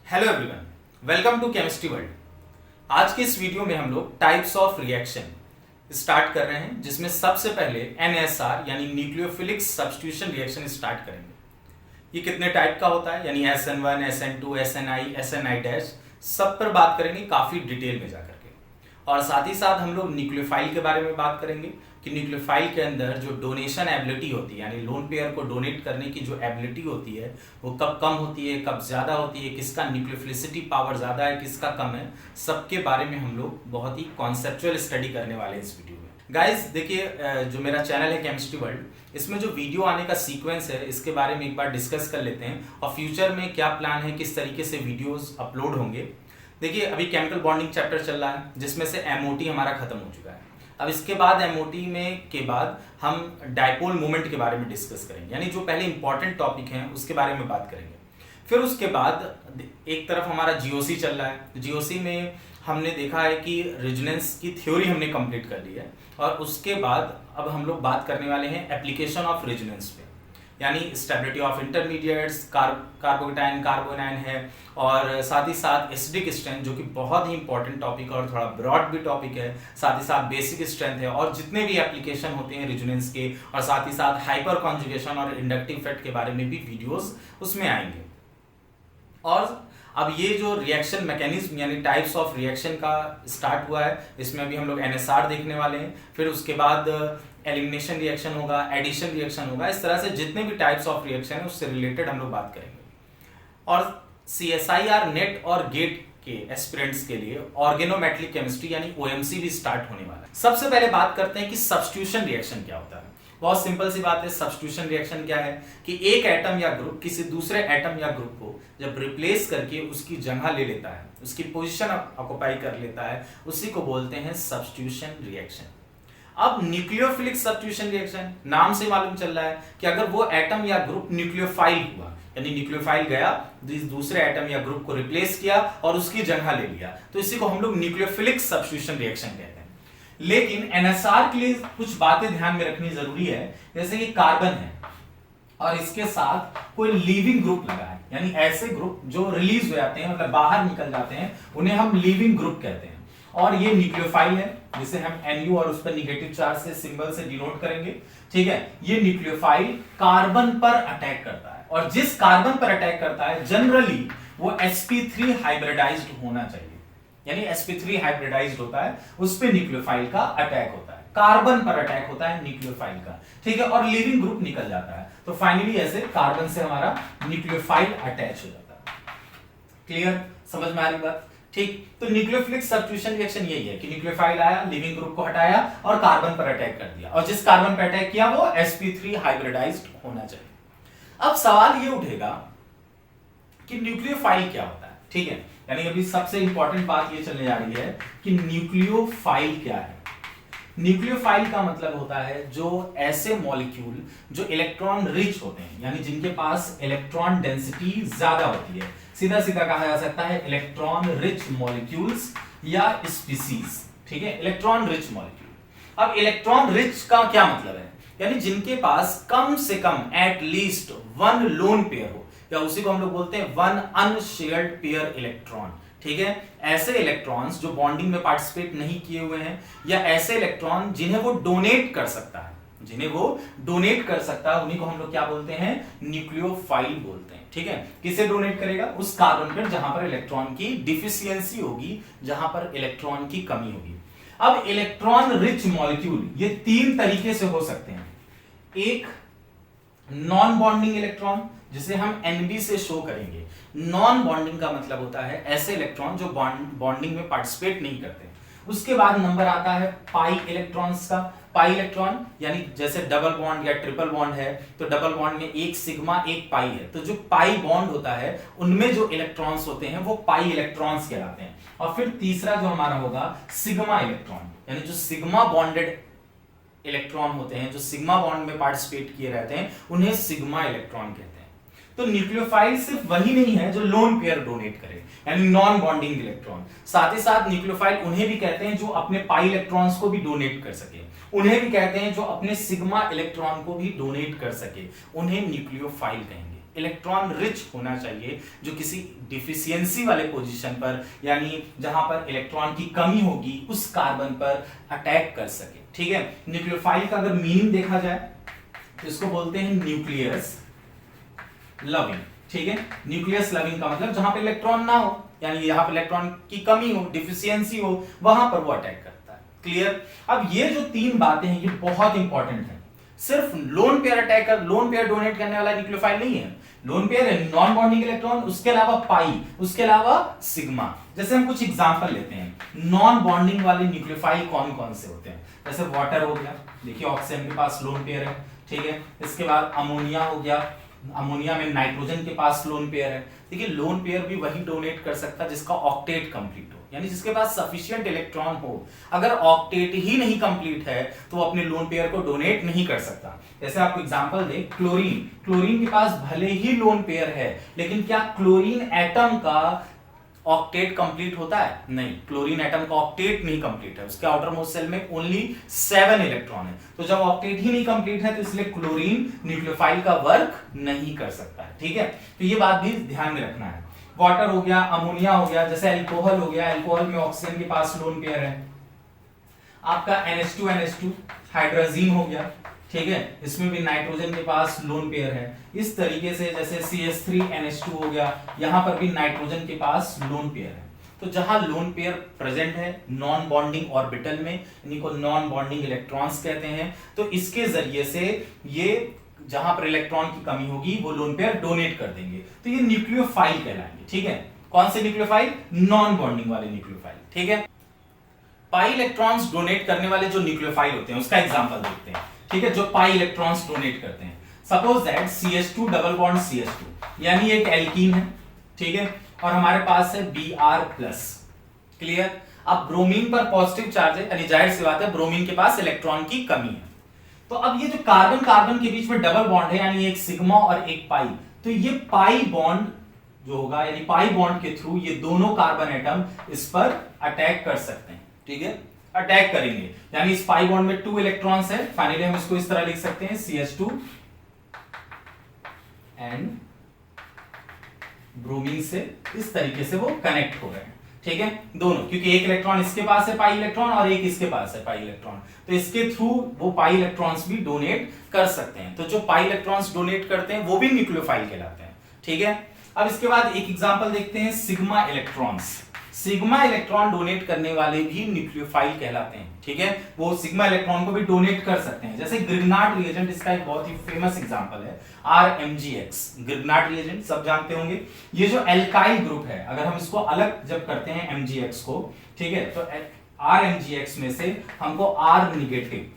Hello everyone, welcome to chemistry world. आज के इस वीडियो में हम लोग टाइप्स ऑफ रिएक्शन स्टार्ट कर रहे हैं, जिसमें सबसे पहले NSR यानी न्यूक्लियोफिलिक सब्स्टिट्यूशन रिएक्शन स्टार्ट करेंगे। ये कितने टाइप का होता है यानी SN1, SN2, SNI, SNI- सब पर बात करेंगे काफी डिटेल में जाकर के। और साथ ही साथ हम लोग न्यूक्लियोफाइल के बारे में बात करेंगे कि न्यूक्लियोफाइल के अंदर जो डोनेशन एबिलिटी होती है यानी लोन पेयर को डोनेट करने की जो एबिलिटी होती है वो कब कम होती है, कब ज्यादा होती है, किसका न्यूक्लियोफिलिसिटी पावर ज्यादा है, किसका कम है, सबके बारे में हम लोग बहुत ही कॉन्सेप्चुअल स्टडी करने वाले हैं इस वीडियो में। गाइस देखिए, जो मेरा चैनल है केमिस्ट्री वर्ल्ड, इसमें जो वीडियो आने का सीक्वेंस है इसके बारे में एक बार डिस्कस कर लेते हैं और फ्यूचर में क्या प्लान है, किस तरीके से वीडियोस अपलोड होंगे। देखिए, अभी केमिकल बॉन्डिंग चैप्टर चल रहा है जिसमें से MOT हमारा खत्म हो चुका है। अब इसके बाद MOT में के बाद हम डायपोल मोमेंट के बारे में डिस्कस करेंगे, यानी जो पहले इंपॉर्टेंट टॉपिक हैं उसके बारे में बात करेंगे। फिर उसके बाद एक तरफ हमारा GOC चल रहा है। GOC में हमने देखा है कि रेजोनेंस की थ्योरी हमने कंप्लीट कर ली है और उसके बाद अब हम लोग बात करने वाले हैं एप्लीकेशन ऑफ रेजोनेंस पे, यानी स्टेबिलिटी ऑफ इंटरमीडिएट्स, कार्बोकेटाइन, कार्बोनाइन है और साथ ही साथ एसिडिक स्ट्रेंथ, जो कि बहुत ही इंपॉर्टेंट टॉपिक और थोड़ा ब्रॉड भी टॉपिक है, साथ ही साथ बेसिक स्ट्रेंथ है और जितने भी एप्लीकेशन होते हैं रेजोनेंस के, और साथ ही साथ हाइपर कॉन्जुगेशन और इंडक्टिव इफेक्ट के बारे में भी वीडियोस उसमें आएंगे। और अब ये जो रिएक्शन मैकेनिज्म यानी टाइप्स ऑफ रिएक्शन का स्टार्ट हुआ है, इसमें अभी हम लोग NSR देखने वाले हैं। फिर उसके बाद एलिमिनेशन रिएक्शन होगा, एडिशन रिएक्शन होगा। इस तरह से जितने भी टाइप्स ऑफ रिएक्शन है उससे रिलेटेड हम लोग बात करेंगे। और CSIR नेट और गेट के एस्पिरेंट्स के लिए ऑर्गेनोमेटलिक केमिस्ट्री यानी OMC भी स्टार्ट होने वाला है। सबसे पहले बात करते हैं कि सब्स्टिट्यूशन रिएक्शन क्या होता है। बहुत सिंपल सी बात है। सब्स्टिट्यूशन रिएक्शन क्या है कि एक एटम या ग्रुप किसी दूसरे एटम या ग्रुप को जब रिप्लेस करके उसकी जगह ले लेता है, उसकी पोजीशन ऑक्युपाई कर लेता है, उसी को बोलते हैं सब्स्टिट्यूशन रिएक्शन। अब न्यूक्लियोफिलिक सब्स्टिट्यूशन रिएक्शन नाम से मालूम चल रहा है कि अगर वो एटम या ग्रुप न्यूक्लियोफाइल हुआ, यानी न्यूक्लियोफाइल गया दूसरे एटम या ग्रुप को रिप्लेस किया और उसकी जगह ले लिया, तो इसी को हम लोग न्यूक्लियोफिलिक सब्स्टिट्यूशन रिएक्शन कहते हैं। लेकिन NSR के लिए कुछ बातें ध्यान में रखनी जरूरी है, जैसे कि कार्बन है और इसके साथ कोई लीविंग ग्रुप लगा है, यानी ऐसे ग्रुप जो रिलीज हो जाते हैं, मतलब बाहर निकल जाते हैं, उन्हें हम लीविंग ग्रुप कहते हैं। और ये न्यूक्लियोफाइल है जिसे हम NU और उस पर निगेटिव चार्ज से सिंबल से डिनोट करेंगे। ठीक है, ये न्यूक्लियोफाइल कार्बन पर अटैक करता है और जिस कार्बन पर अटैक करता है जनरली वो sp3 हाइब्रिडाइज्ड होना चाहिए, यानी sp3 हाइब्रिडाइज्ड होता है, उस पे न्यूक्लियोफाइल का अटैक होता है, कार्बन पर अटैक होता है न्यूक्लियोफाइल का। ठीक है, और लिविंग ग्रुप निकल जाता है, तो फाइनली ऐसे कार्बन से हमारा न्यूक्लियोफाइल अटैच हो जाता है। क्लियर, समझ में आ रही बात? ठीक, तो न्यूक्लियोफिलिक सब्स्टिट्यूशन रिएक्शन यही है कि न्यूक्लियोफाइल आया, लिविंग ग्रुप को हटाया और कार्बन पर अटैक कर दिया, और जिस कार्बन पर अटैक किया वो sp3 हाइब्रिडाइज्ड होना चाहिए। अब सवाल ये उठेगा कि न्यूक्लियोफाइल क्या होता है। ठीक है, यानी अभी सबसे इंपॉर्टेंट बात ये चलने जा रही है कि न्यूक्लियोफाइल क्या है। न्यूक्लियोफाइल का मतलब होता है जो ऐसे मॉलिक्यूल जो इलेक्ट्रॉन रिच होते हैं, यानी जिनके पास इलेक्ट्रॉन डेंसिटी ज्यादा होती है, सीधा सीधा कहा जा सकता है इलेक्ट्रॉन रिच मॉलिक्यूल्स या स्पीसीज। ठीक है, इलेक्ट्रॉन रिच मॉलिक्यूल। अब इलेक्ट्रॉन रिच का क्या मतलब है, यानी जिनके पास कम से कम एटलीस्ट वन लोन पेयर हो, या उसी को हम लोग बोलते हैं वन अनशेयर्ड पेयर इलेक्ट्रॉन। ठीक है, ऐसे इलेक्ट्रॉन्स जो बॉन्डिंग में पार्टिसिपेट नहीं किए हुए हैं, या ऐसे इलेक्ट्रॉन जिन्हें वो डोनेट कर सकता है, उन्हीं को हम लोग क्या बोलते हैं, न्यूक्लियोफाइल बोलते हैं। ठीक है, किसे डोनेट करेगा, उस कार्बन पर जहां पर इलेक्ट्रॉन की डिफिशियंसी होगी, जहां पर इलेक्ट्रॉन की कमी होगी। अब इलेक्ट्रॉन रिच मॉलिक्यूल ये तीन तरीके से हो सकते हैं। एक नॉन बॉन्डिंग इलेक्ट्रॉन जिसे हम NB से शो करेंगे। नॉन बॉन्डिंग का मतलब होता है ऐसे इलेक्ट्रॉन जो बॉन्डिंग में पार्टिसिपेट नहीं करते। उसके बाद नंबर आता है पाई इलेक्ट्रॉन्स का। पाई इलेक्ट्रॉन यानी जैसे डबल बॉन्ड या ट्रिपल बॉन्ड है, तो डबल बॉन्ड में एक सिग्मा एक पाई है, तो जो पाई बॉन्ड होता है उनमें जो इलेक्ट्रॉन्स होते हैं वो पाई इलेक्ट्रॉन्स कहलाते हैं। और फिर तीसरा जो हमारा होगा सिग्मा इलेक्ट्रॉन, यानी जो सिग्मा बॉन्डेड इलेक्ट्रॉन होते हैं, जो सिग्मा बॉन्ड में पार्टिसिपेट किए रहते हैं, उन्हें सिग्मा इलेक्ट्रॉन कहते हैं। तो न्यूक्लियोफाइल सिर्फ वही नहीं है जो लोन पेयर डोनेट करे, यानी नॉन बॉन्डिंग इलेक्ट्रॉन। साथ ही साथ न्यूक्लियोफाइल उन्हें भी कहते हैं जो अपने पाई इलेक्ट्रॉन्स को भी डोनेट कर सके, उन्हें भी कहते हैं जो अपने सिग्मा इलेक्ट्रॉन को भी डोनेट कर सके, उन्हें न्यूक्लियोफाइल कहेंगे। इलेक्ट्रॉन रिच होना चाहिए, जो किसी डिफिशियंसी वाले पोजीशन पर यानी जहां पर इलेक्ट्रॉन की कमी होगी उस कार्बन पर अटैक कर सके। ठीक है, न्यूक्लियोफाइल का अगर मीनिंग देखा जाए तो इसको बोलते हैं न्यूक्लियस लविंग। ठीक है, न्यूक्लियस लविंग का मतलब जहां पर इलेक्ट्रॉन ना हो, यानी यहां पर इलेक्ट्रॉन की कमी हो, डिफिशियंसी हो, वहां पर वो अटैक करता है। क्लियर? अब ये जो तीन बातें हैं ये बहुत इंपॉर्टेंट है। सिर्फ lone pair attacker, lone pair donate करने वाला न्यूक्लियोफाइल नहीं है। लोन पेयर है नॉन बॉन्डिंग इलेक्ट्रॉन, उसके अलावा पाई, उसके अलावा सिग्मा। जैसे हम कुछ एग्जांपल लेते हैं नॉन बॉन्डिंग वाले न्यूक्लियोफाइल कौन कौन से होते हैं। जैसे वाटर हो गया, देखिए ऑक्सीजन के पास लोन पेयर है। ठीक है, इसके बाद अमोनिया हो गया, अमोनिया में नाइट्रोजन के पास लोन पेयर है। देखिए लोन पेयर भी वही डोनेट कर सकता है जिसका ऑक्टेट कंप्लीट हो, यानी जिसके पास सफिशिएंट इलेक्ट्रॉन हो। अगर ऑक्टेट ही नहीं कंप्लीट है तो वो अपने लोन पेयर को डोनेट नहीं कर सकता। जैसे आपको एग्जांपल दे, क्लोरीन, क्लोरीन के पास भले ही लोन पेयर है, लेकिन क्या क्लोरीन एटम का ऑक्टेट कंप्लीट होता है? नहीं, क्लोरीन एटम का ऑक्टेट नहीं कंप्लीट है, उसके आउटर मोस्ट शेल में ओनली 7 इलेक्ट्रॉन है। तो जब ऑक्टेट ही नहीं कंप्लीट है तो इसलिए क्लोरीन न्यूक्लियोफाइल का वर्क नहीं कर सकता है। ठीक है, तो ये बात भी ध्यान में रखना है। वाटर हो गया, अमोनिया हो गया, जैसे अल्कोहल हो गया, अल्कोहल में ऑक्सीजन के पास लोन पेयर है। आपका NH2 हाइड्रोजीन हो गया। ठीक है, इसमें भी नाइट्रोजन के पास लोन पेयर है। इस तरीके से जैसे CH3NH2 हो गया, यहां पर भी नाइट्रोजन के पास लोन पेयर है। तो जहां लोन पेयर प्रेजेंट है नॉन बॉन्डिंग ऑर्बिटल में, इन्हीं को नॉन बॉन्डिंग इलेक्ट्रॉन्स कहते हैं, तो इसके जरिए से ये जहां पर इलेक्ट्रॉन की कमी होगी वो लोन पेयर डोनेट कर देंगे, तो ये न्यूक्लियोफाइल कहलाएंगे। ठीक है, कौन से न्यूक्लियोफाइल? नॉन बॉन्डिंग वाले न्यूक्लियोफाइल। ठीक है, पाई इलेक्ट्रॉन्स डोनेट करने वाले जो न्यूक्लियोफाइल होते हैं उसका एग्जांपल देखते हैं। ठीक है, जो पाई इलेक्ट्रॉन्स डोनेट करते हैं, suppose that CH2 double bond CH2 यानी एक एल्कीन है। ठीक है, और हमारे पास है Br+। क्लियर? अब ब्रोमीन पर पॉजिटिव चार्ज है, यानी जाहिर सी बात है ब्रोमीन के पास इलेक्ट्रॉन की कमी है। तो अब ये जो कार्बन कार्बन के बीच में डबल बॉन्ड है, यानी एक सिग्मा और एक पाई, तो ये पाई बॉन्ड जो होगा, यानी पाई बॉन्ड के थ्रू ये दोनों कार्बन एटम इस पर अटैक कर सकते हैं। ठीक है, अटैक करेंगे, यानी इस पाई बॉन्ड में 2 इलेक्ट्रॉन्स है। फाइनली हम इसको इस तरह लिख सकते हैं CH2 एंड ब्रोमीन से इस तरीके से वो कनेक्ट हो रहे हैं। ठीक है, दोनों, क्योंकि एक इलेक्ट्रॉन इसके पास है पाई इलेक्ट्रॉन और एक इसके पास है पाई इलेक्ट्रॉन, तो इसके थ्रू वो पाई इलेक्ट्रॉन्स भी डोनेट कर सकते हैं। तो जो पाई इलेक्ट्रॉन्स डोनेट करते हैं वो भी न्यूक्लियोफाइल कहलाते हैं। ठीक है, अब इसके बाद एक एग्जांपल देखते हैं sigma electrons. Sigma electron donate करने वाले भी न्यूक्लियोफाइल कहलाते हैं। ठीक है, वो सिग्मा इलेक्ट्रॉन को भी डोनेट कर सकते हैं। जैसे ग्रिग्नार्ड रिएजेंट इसका एक बहुत ही फेमस एग्जांपल है, RMgX। ग्रिग्नार्ड रिएजेंट सब जानते होंगे, ये जो एल्काइल ग्रुप है, अगर हम इसको अलग जब करते हैं MgX को, ठीक है, तो RMgX में से हमको R निगेटिव,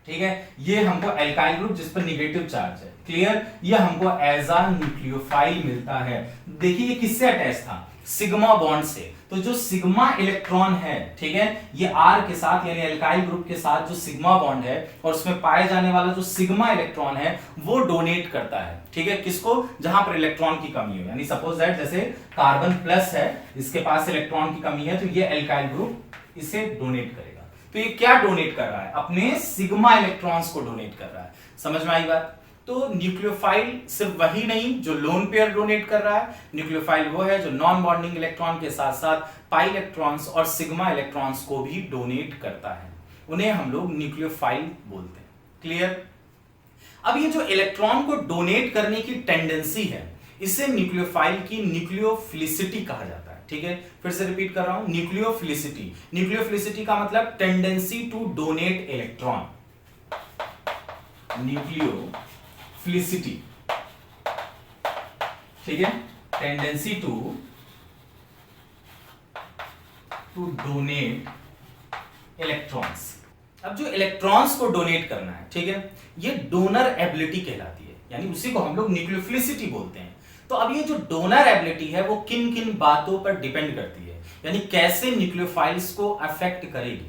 ठीक है, ये हमको एल्काइल ग्रुप जिस पर निगेटिव चार्ज है, क्लियर, ये हमको एज अ न्यूक्लियोफाइल मिलता है। देखिए ये किससे अटैच था? सिग्मा बॉन्ड से। तो जो सिग्मा इलेक्ट्रॉन है, ठीक है, ये R के साथ यानी एल्काइल ग्रुप के साथ जो सिग्मा बॉन्ड है और उसमें पाए जाने वाला जो सिग्मा इलेक्ट्रॉन है वो डोनेट करता है। ठीक है, किसको? जहां पर इलेक्ट्रॉन की कमी हो, यानी सपोज दैट जैसे कार्बन प्लस है, इसके पास इलेक्ट्रॉन की कमी है, तो ये एल्काइल ग्रुप इसे डोनेट करेगा। तो ये क्या डोनेट कर रहा है? अपने सिग्मा इलेक्ट्रॉन्स को डोनेट कर रहा है। समझ में आई बात? तो न्यूक्लियोफाइल सिर्फ वही नहीं जो लोन पेयर डोनेट कर रहा है, न्यूक्लियोफाइल वो है जो नॉन बॉन्डिंग इलेक्ट्रॉन के साथ साथ पाई इलेक्ट्रॉन्स और सिग्मा इलेक्ट्रॉन्स को भी डोनेट करता है। उन्हें हम लोग न्यूक्लियोफाइल बोलते हैं। क्लियर? अब ये जो इलेक्ट्रॉन को डोनेट करने की टेंडेंसी है, इसे न्यूक्लियोफाइल की न्यूक्लियोफिलिसिटी कहा जाता है। ठीक है, फिर से रिपीट कर रहा हूं, न्यूक्लियोफिलिसिटी। न्यूक्लियोफिलिसिटी का मतलब tendency to donate electron, nucleophilicity. ठीक है, टेंडेंसी टू डोनेट इलेक्ट्रॉन्स। अब जो इलेक्ट्रॉन्स को डोनेट करना है, ठीक है, ये डोनर एबिलिटी कहलाती है, यानी उसी को हम लोग न्यूक्लियोफिलिसिटी बोलते हैं। तो अब ये जो डोनर एबिलिटी है वो किन किन बातों पर डिपेंड करती है, यानी कैसे न्यूक्लियोफाइल्स को अफेक्ट करेगी,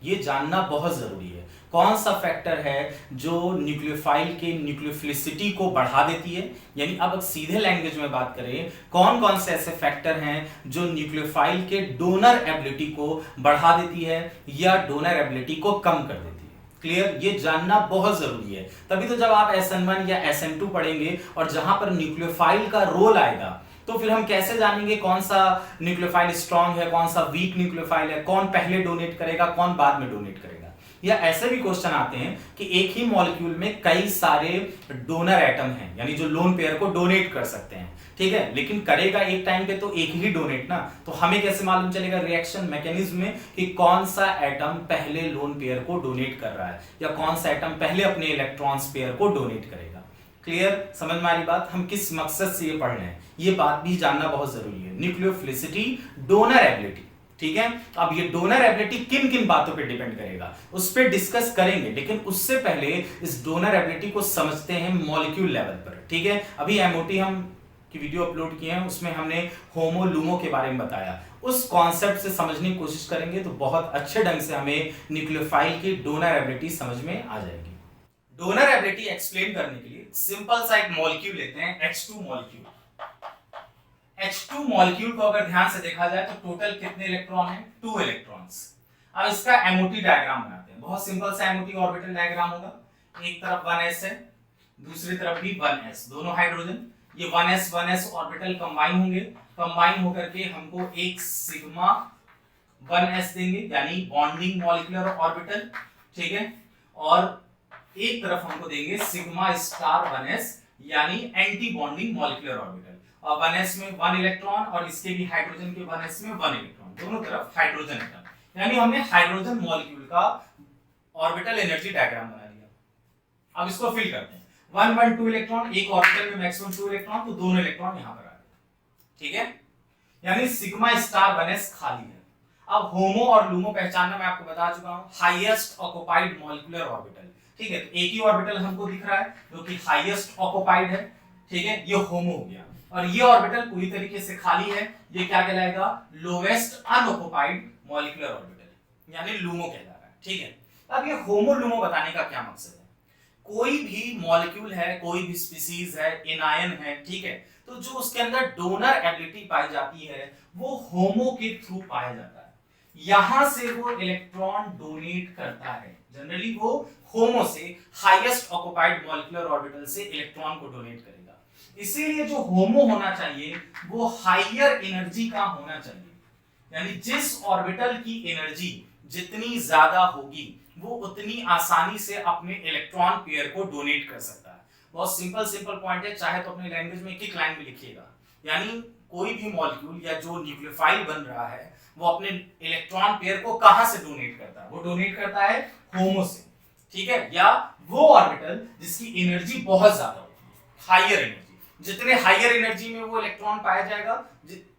ये जानना बहुत जरूरी है। कौन सा फैक्टर है जो न्यूक्लियोफाइल के न्यूक्लियोफिलिसिटी को बढ़ा देती है, यानी अब सीधे लैंग्वेज में बात करें, कौन कौन से ऐसे फैक्टर हैं जो न्यूक्लियोफाइल के डोनर एबिलिटी को बढ़ा देती है या डोनर एबिलिटी को कम कर देती है। क्लियर, ये जानना बहुत जरूरी है। तभी तो जब आप SN1 या SN2 पढ़ेंगे और जहां पर न्यूक्लियोफाइल का रोल आएगा तो फिर हम कैसे जानेंगे कौन सा न्यूक्लियोफाइल स्ट्रांग है, कौन सा वीक न्यूक्लियोफाइल है, कौन पहले डोनेट करेगा, कौन बाद में डोनेट करेगा। या ऐसे भी क्वेश्चन आते हैं कि एक ही मॉलिक्यूल में कई सारे डोनर एटम हैं, यानी जो लोन पेयर को डोनेट कर सकते हैं, ठीक है, लेकिन करेगा एक टाइम पे तो एक ही डोनेट ना, तो हमें कैसे मालूम चलेगा रिएक्शन मैकेनिज्म में कि कौन सा एटम पहले लोन पेयर को डोनेट कर रहा है या कौन सा एटम पहले अपने इलेक्ट्रॉन्स पेयर को डोनेट करेगा। क्लियर, समझ में आ रही बात? हम किस मकसद से ये पढ़ रहे हैं, ये बात भी जानना बहुत जरूरी है। न्यूक्लियोफिलिसिटी, डोनर एबिलिटी, ठीक है। अब ये डोनर एबिलिटी किन किन बातों पे डिपेंड करेगा उस पे डिस्कस करेंगे, लेकिन उससे पहले इस डोनर एबिलिटी को समझते हैं मॉलिक्यूल लेवल पर, ठीक है। अभी एमओटी हम की वीडियो अपलोड किए हैं, उसमें हमने होमो लूमो के बारे में बताया, उस कॉन्सेप्ट से समझने की कोशिश करेंगे तो बहुत अच्छे ढंग से हमें न्यूक्लियोफाइल की डोनर एबिलिटी समझ में आ जाएगी। डोनर एबिलिटी एक्सप्लेन करने के लिए सिंपल सा एक मॉलिक्यूल लेते हैं, H2 मॉलिक्यूल। H2 मॉलिक्यूल को अगर ध्यान से देखा जाए तो टोटल कितने इलेक्ट्रॉन हैं? 2 इलेक्ट्रॉन्स। अब इसका एमओटी डायग्राम बनाते हैं, बहुत सिंपल सा एमओटी ऑर्बिटल डायग्राम होगा। एक तरफ 1s है, दूसरी तरफ भी 1s, दोनों हाइड्रोजन। ये 1s ऑर्बिटल कंबाइन होंगे, कंबाइन होकर के हमको एक सिग्मा 1s देंगे, यानी बॉन्डिंग मॉलिक्यूलर ऑर्बिटल, ठीक है। और एक तरफ हमको देंगे सिग्मा स्टार 1s, यानी एंटी बॉन्डिंग मॉलिक्यूलर ऑर्बिटल। और 1s में 1 इलेक्ट्रॉन और इसके भी हाइड्रोजन के 1s में 1 इलेक्ट्रॉन, दोनों तरफ हाइड्रोजन एटम, यानी हमने हाइड्रोजन मॉलिक्यूल का ऑर्बिटल एनर्जी डायग्राम बना लिया। अब इसको फिल करते हैं, 1 1 2 इलेक्ट्रॉन, एक ऑर्बिटल में मैक्सिमम 2 इलेक्ट्रॉन, तो दोनों इलेक्ट्रॉन यहां पर आ गए, ठीक है, यानी सिग्मा स्टार 1s खाली है। अब होमो और लूमो पहचानना मैं आपको बता चुका हूं, हाईएस्ट ऑक्युपाइड मॉलिक्यूलर ऑर्बिटल, ठीक है। तो एक ही ऑर्बिटल हमको दिख रहा है जो कि हाईएस्ट ऑक्युपाइड है, ठीक है, ये होमो हो गया। और ये ऑर्बिटल पूरी तरीके से खाली है, ये क्या कहलाएगा? लोवेस्ट अनऑक्युपाइड मॉलिक्यूलर ऑर्बिटल, यानी लूमो कहलाता है, ठीक है। अब ये होमो लूमो बताने का क्या मकसद है? कोई भी मॉलिक्यूल है, कोई भी स्पीसीज है, एनायन है, ठीक है, तो जो उसके अंदर डोनर एबिलिटी पाई जाती है वो होमो के थ्रू पाया जाता है। यहां से वो इलेक्ट्रॉन डोनेट करता है, जनरली वो होमो से, हाईएस्ट ऑक्युपाइड मॉलिक्यूलर ऑर्बिटल से इलेक्ट्रॉन को डोनेट करेगा। इसीलिए जो होमो होना चाहिए वो हायर एनर्जी का होना चाहिए, यानी जिस ऑर्बिटल की एनर्जी जितनी ज्यादा होगी वो उतनी आसानी से अपने इलेक्ट्रॉन पेयर को डोनेट कर सकता है। बहुत सिंपल पॉइंट है, चाहे तो अपने लैंग्वेज में एक लाइन में लिखिएगा, यानी कोई भी मॉलिक्यूल या जो न्यूक्लियोफाइल बन रहा है वो अपने इलेक्ट्रॉन पेयर को कहां से डोनेट करता है? वो डोनेट करता है होमो से, ठीक है, या वो ऑर्बिटल जिसकी एनर्जी बहुत ज्यादा होती है, हायर एनर्जी। जितने हायर एनर्जी में वो इलेक्ट्रॉन पाया जाएगा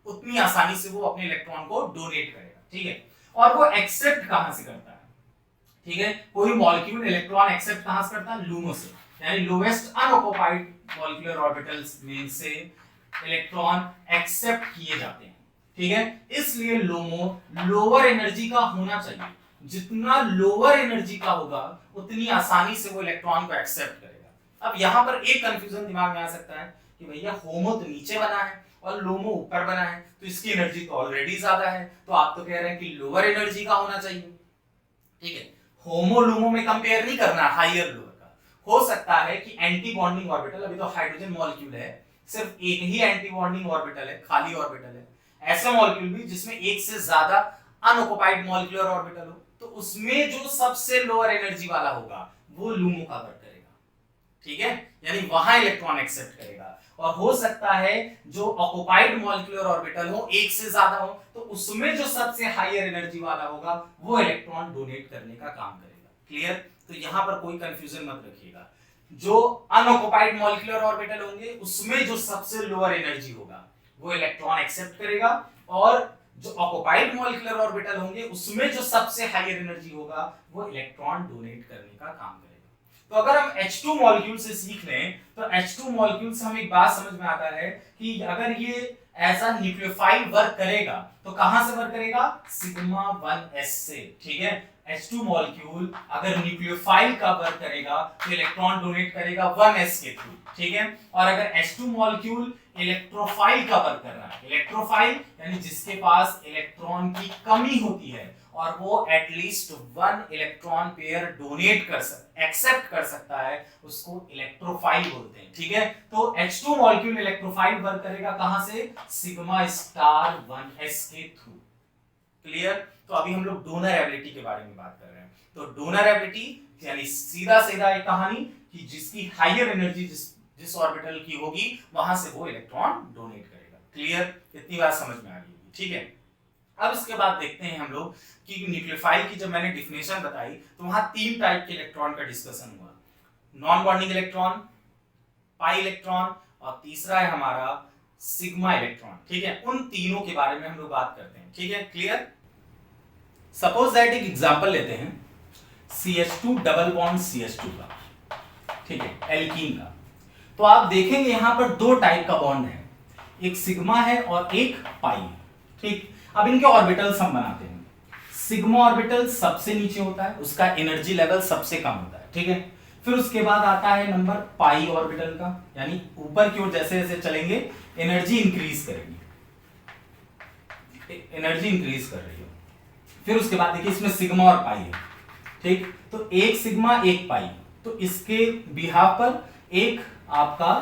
उतनी आसानी से वो अपने इलेक्ट्रॉन को डोनेट करेगा, ठीक है। और वो एक्सेप्ट कहां से करता है? ठीक है, कोई मॉलिक्यूल इलेक्ट्रॉन एक्सेप्ट कहां से करता है? लूमो से, यानी लोवेस्ट अनऑक्युपाइड मॉलिक्यूलर ऑर्बिटल्स में से इलेक्ट्रॉन एक्सेप्ट किए जाते हैं, ठीक है। इसलिए लूमो लोअर एनर्जी का होना चाहिए, जितना लोअर एनर्जी का होगा उतनी आसानी से वो इलेक्ट्रॉन को एक्सेप्ट करेगा। अब यहां पर एक कंफ्यूजन दिमाग में आ सकता है कि भैया होमो तो नीचे बना है और लूमो ऊपर बना है, तो इसकी एनर्जी तो ऑलरेडी ज्यादा है, तो आप तो कह रहे हैं कि लोअर एनर्जी का होना चाहिए, ठीक है। होमो लूमो में कंपेयर नहीं करना हायर लोअर का। हो सकता है कि एंटी बॉन्डिंग ऑर्बिटल, अभी तो हाइड्रोजन मॉलिक्यूल है, सिर्फ एक ही एंटी बॉन्डिंग ऑर्बिटल है, खाली ऑर्बिटल है। ऐसे मॉलिक्यूल भी जिसमें एक से ज्यादा अनऑक्युपाइड मॉलिक्यूलर ऑर्बिटल हो, तो उसमें जो सबसे लोअर एनर्जी वाला होगा वो लूमो का वर्क करेगा, ठीक है, यानी वहां इलेक्ट्रॉन एक्सेप्ट करेगा। और हो सकता है जो ऑक्युपाइड मॉलिक्यूलर ऑर्बिटल हो, एक से ज्यादा हो, तो उसमें जो सबसे हायर एनर्जी वाला होगा वो इलेक्ट्रॉन डोनेट करने का काम करेगा। क्लियर? तो यहां पर कोई कंफ्यूजन मत रखिएगा। जो अनऑक्युपाइड मॉलिक्यूलर ऑर्बिटल होंगे उसमें जो सबसे लोअर एनर्जी होगा वो इलेक्ट्रॉन एक्सेप्ट करेगा, और जो ऑक्युपाइड मॉलिक्यूलर ऑर्बिटल होंगे उसमें जो सबसे हायर एनर्जी होगा वो इलेक्ट्रॉन डोनेट करने का काम करेगा। तो अगर हम H2 मॉलिक्यूल से सीख लें तो H2 मॉलिक्यूल से हमें एक बात समझ में आता है कि अगर ये एज अ न्यूक्लियोफाइल वर्क करेगा तो कहां से वर्क करेगा? सिग्मा 1s से, ठीक है। H2 मॉलिक्यूल अगर न्यूक्लियोफाइल का वर्क करेगा तो इलेक्ट्रॉन डोनेट करेगा 1s के थ्रू, ठीक है। और अगर H2 मॉलिक्यूल इलेक्ट्रोफाइल का वर्क कर रहा है, इलेक्ट्रोफाइल यानी जिसके पास इलेक्ट्रॉन की कमी होती है और वो at least 1 electron pair donate accept कर सकता है, उसको इलेक्ट्रोफाइल बोलते हैं। ठीक है, तो H2 मॉलिक्यूल इलेक्ट्रोफाइल वर्क करेगा कहां से? सिग्मा स्टार 1s के थ्रू। क्लियर? तो अभी हम लोग डोनर एबिलिटी के बारे में बात कर रहे हैं। तो डोनर एबिलिटी यानी सीधा सीधा एक कहानी कि जिसकी हायर एनर्जी जिस ऑर्बिटल की होगी वहां से वो इलेक्ट्रॉन डोनेट करेगा। क्लियर? इतनी बात समझ में आ गई होगी। ठीक है, अब इसके बाद देखते हैं हम लोग कि न्यूक्लियोफाइल की जब मैंने डिफिनेशन बताई तो वहां 3 टाइप के इलेक्ट्रॉन का डिस्कशन हुआ, non bonding electron, pi electron और तीसरा है हमारा सिग्मा इलेक्ट्रॉन। ठीक है, उन तीनों के बारे में हम लोग बात करते हैं। ठीक है, क्लियर? सपोज दैट एक एग्जांपल लेते हैं CH2 डबल बॉन्ड CH2 का। ठीक है, एल्कीन का। तो आप देखेंगे यहां पर 2 टाइप का बॉन्ड है, एक सिग्मा है और एक पाई। ठीक, अब इनके ऑर्बिटल्स हम बनाते हैं। सिग्मा ऑर्बिटल सबसे नीचे होता है, उसका एनर्जी लेवल सबसे कम होता है। ठीक है, फिर उसके बाद आता है नंबर पाई ऑर्बिटल का, यानी ऊपर की ओर जैसे जैसे चलेंगे एनर्जी इंक्रीज करेगी, एनर्जी इंक्रीज कर रही है। फिर उसके बाद देखिए इसमें सिग्मा और पाई है। ठीक, तो एक सिग्मा एक पाई, तो इसके बिहाफ पर एक आपका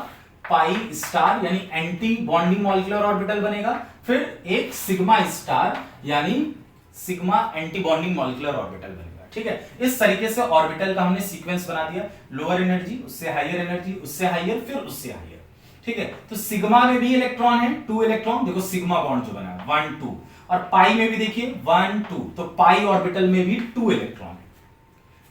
पाई स्टार यानी एंटी बॉन्डिंग मॉलिक्यूलर ऑर्बिटल बनेगा, फिर एक सिग्मा स्टार यानी sigma anti bonding molecular orbital बनेगा। ठीक है, इस तरीके से ऑर्बिटल का हमने सीक्वेंस बना दिया, लोअर एनर्जी, उससे हायर एनर्जी, उससे हायर, फिर उससे हायर। ठीक है, तो सिग्मा में भी इलेक्ट्रॉन है 2 इलेक्ट्रॉन, देखो सिग्मा बॉन्ड जो बना है 1 2, और पाई में भी देखिए 1 2, तो पाई ऑर्बिटल में भी 2 इलेक्ट्रॉन है।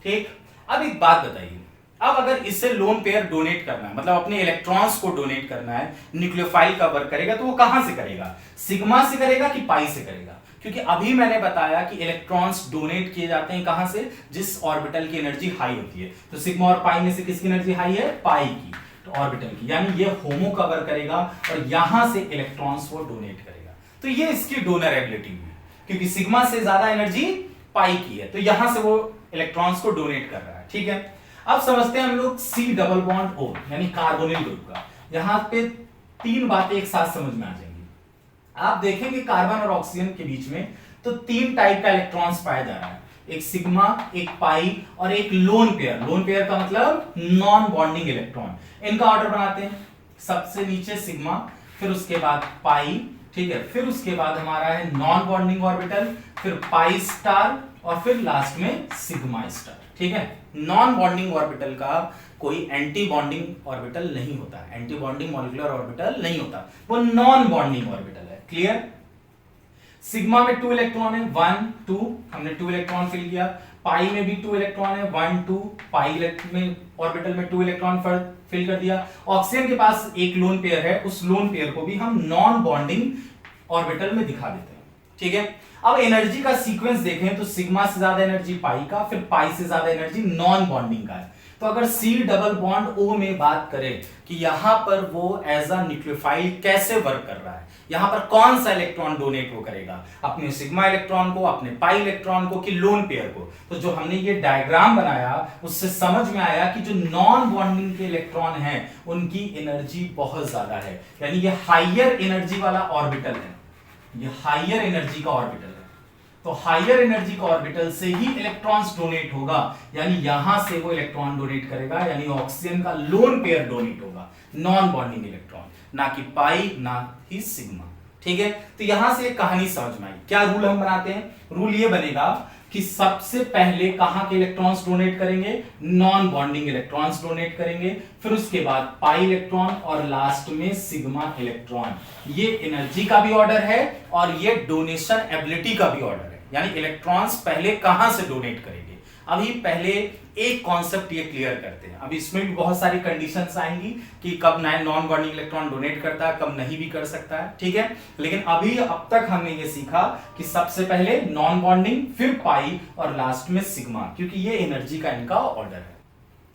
ठीक, अब एक बात बताइए, अब अगर इससे लोन पेयर डोनेट करना है, मतलब अपने इलेक्ट्रॉन्स को डोनेट करना है, न्यूक्लियोफाइल का वर्क करेगा, तो वो कहां से करेगा? सिग्मा से करेगा कि पाई से करेगा? क्योंकि अभी मैंने बताया कि इलेक्ट्रॉन्स डोनेट किए जाते हैं कहां से? जिस ऑर्बिटल की एनर्जी हाई होती है। तो सिग्मा और पाई में से किसकी एनर्जी हाई है? पाई की, तो ऑर्बिटल की, यानी ये होमो का वर्क करेगा और यहां से इलेक्ट्रॉन्स वो डोनेट करेगा। तो ये इसकी डोनर एबिलिटी हुई, क्योंकि सिग्मा से ज्यादा एनर्जी पाई की है, तो यहां से वो इलेक्ट्रॉन्स को डोनेट कर रहा है। ठीक है, अब समझते हैं हम लोग C डबल बॉन्ड O यानी कार्बोनिल ग्रुप का। यहां पे 3 बातें एक साथ समझ में आ जाएंगी। आप देखेंगे कार्बन और ऑक्सीजन के बीच में तो 3 टाइप का इलेक्ट्रॉन्स पाया जा रहा है, एक सिग्मा, एक पाई और एक लोन पेयर। लोन पेयर का मतलब नॉन बॉन्डिंग इलेक्ट्रॉन। इनका ऑर्डर बनाते हैं, सबसे नीचे सिग्मा, फिर उसके बाद पाई। ठीक है, फिर उसके बाद हमारा है नॉन बॉन्डिंग ऑर्बिटल, फिर पाई स्टार और फिर लास्ट में सिग्मा स्टार। ठीक है, नॉन बॉन्डिंग ऑर्बिटल का कोई एंटी बॉन्डिंग ऑर्बिटल नहीं होता, एंटी बॉन्डिंग मॉलिक्यूलर ऑर्बिटल नहीं होता, वो नॉन बॉन्डिंग ऑर्बिटल है। क्लियर? सिग्मा में 2 इलेक्ट्रॉन है 1 2, हमने 2 इलेक्ट्रॉन फिल किया। पाई में भी 2 इलेक्ट्रॉन है 1 2, पाई में ऑर्बिटल में 2 इलेक्ट्रॉन फिल कर दिया। ऑक्सीजन के पास एक लोन पेयर है, उस लोन पेयर को भी हम नॉन बॉन्डिंग ऑर्बिटल में दिखा देते हैं। ठीक है, अब एनर्जी का सीक्वेंस देखें तो सिग्मा से ज्यादा एनर्जी पाई का, फिर पाई से ज्यादा एनर्जी नॉन बॉन्डिंग का है। तो अगर C डबल बॉन्ड O में बात करें कि यहां पर वो एज अ न्यूक्लियोफाइल कैसे वर्क कर रहा है, यहां पर कौन सा इलेक्ट्रॉन डोनेट वो करेगा, अपने सिग्मा इलेक्ट्रॉन को, अपने पाई इलेक्ट्रॉन को कि लोन पेयर को? तो जो हमने ये डायग्राम बनाया उससे समझ में आया कि जो नॉन बॉन्डिंग के इलेक्ट्रॉन हैं उनकी एनर्जी बहुत ज्यादा है, यानी ये हाइयर एनर्जी वाला ऑर्बिटल है, ये हाइयर एनर्जी का ऑर्बिटल है। तो हाइयर एनर्जी का ऑर्बिटल से ही इलेक्ट्रॉन्स डोनेट होगा, यानी यहां से वो इलेक्ट्रॉन डोनेट करेगा, यानी ऑक्सीजन का लोन पेयर डोनेट होगा, नॉन बॉन्डिंग इलेक्ट्रॉन, ना कि पाई ना ही सिग्मा। ठीक है, तो यहां से एक कहानी समझ में आई। क्या रूल हम बनाते हैं? रूल ये बनेगा कि सबसे पहले कहां के इलेक्ट्रॉन्स डोनेट करेंगे? नॉन बॉन्डिंग इलेक्ट्रॉन्स डोनेट करेंगे, फिर उसके बाद पाई इलेक्ट्रॉन और लास्ट में सिग्मा इलेक्ट्रॉन। ये एनर्जी का भी ऑर्डर है और ये डोनेशन एबिलिटी का भी ऑर्डर है, यानी इलेक्ट्रॉन्स पहले कहां से डोनेट करेंगे। अभी पहले एक कॉन्सेप्ट ये क्लियर करते हैं, अब इसमें भी बहुत सारी कंडीशंस आएंगी कि कब नॉन बॉन्डिंग इलेक्ट्रॉन डोनेट करता है, कब नहीं भी कर सकता है। ठीक है, लेकिन अभी अब तक हमने ये सीखा कि सबसे पहले नॉन बॉन्डिंग, फिर पाई और लास्ट में सिग्मा, क्योंकि ये एनर्जी का इनका ऑर्डर है।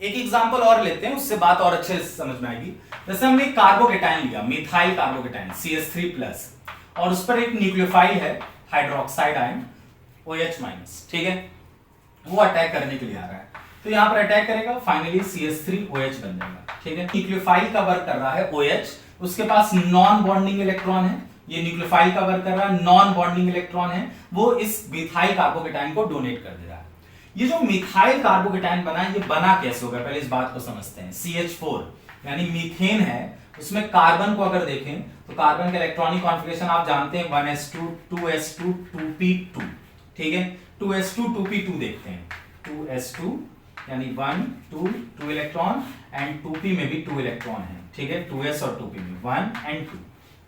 एक एग्जांपल और लेते हैं, उससे बात और अच्छे से समझ में आएगी। जैसे हमने कार्बोकेटाइन लिया, मिथाइल कार्बोकेटाइन CH3+, और उस पर एक न्यूक्लियोफाइल है हाइड्रोक्साइड आयन OH-, ठीक है, वो अटैक करने के लिए आ रहा है, तो यहां पर अटैक करेगा, फाइनली CH3OH बन जाएगा। ठीक है, न्यूक्लियोफाइल का वर्क कर रहा है OH, उसके पास नॉन बॉन्डिंग इलेक्ट्रॉन है, ये न्यूक्लियोफाइल का वर्क कर रहा है, नॉन बॉन्डिंग इलेक्ट्रॉन है, वो इस मिथाइल कार्बोकेटाइन को डोनेट कर दे रहा है। ये जो मिथाइल कार्बोकेटाइन बना है, ये बना कैसे होगा, पहले इस बात को समझते हैं। CH4 यानी मीथेन है, उसमें कार्बन को अगर देखें तो कार्बन का इलेक्ट्रॉनिक कॉन्फ़िगरेशन आप जानते हैं 1s2 2s2 2p2, ठीक है। 2s2 2p2 देखते हैं, 2s2 यानी 1 2 इलेक्ट्रॉन एंड 2p में भी 2 इलेक्ट्रॉन है, ठीक है। 2s और 2p में 1 एंड 2,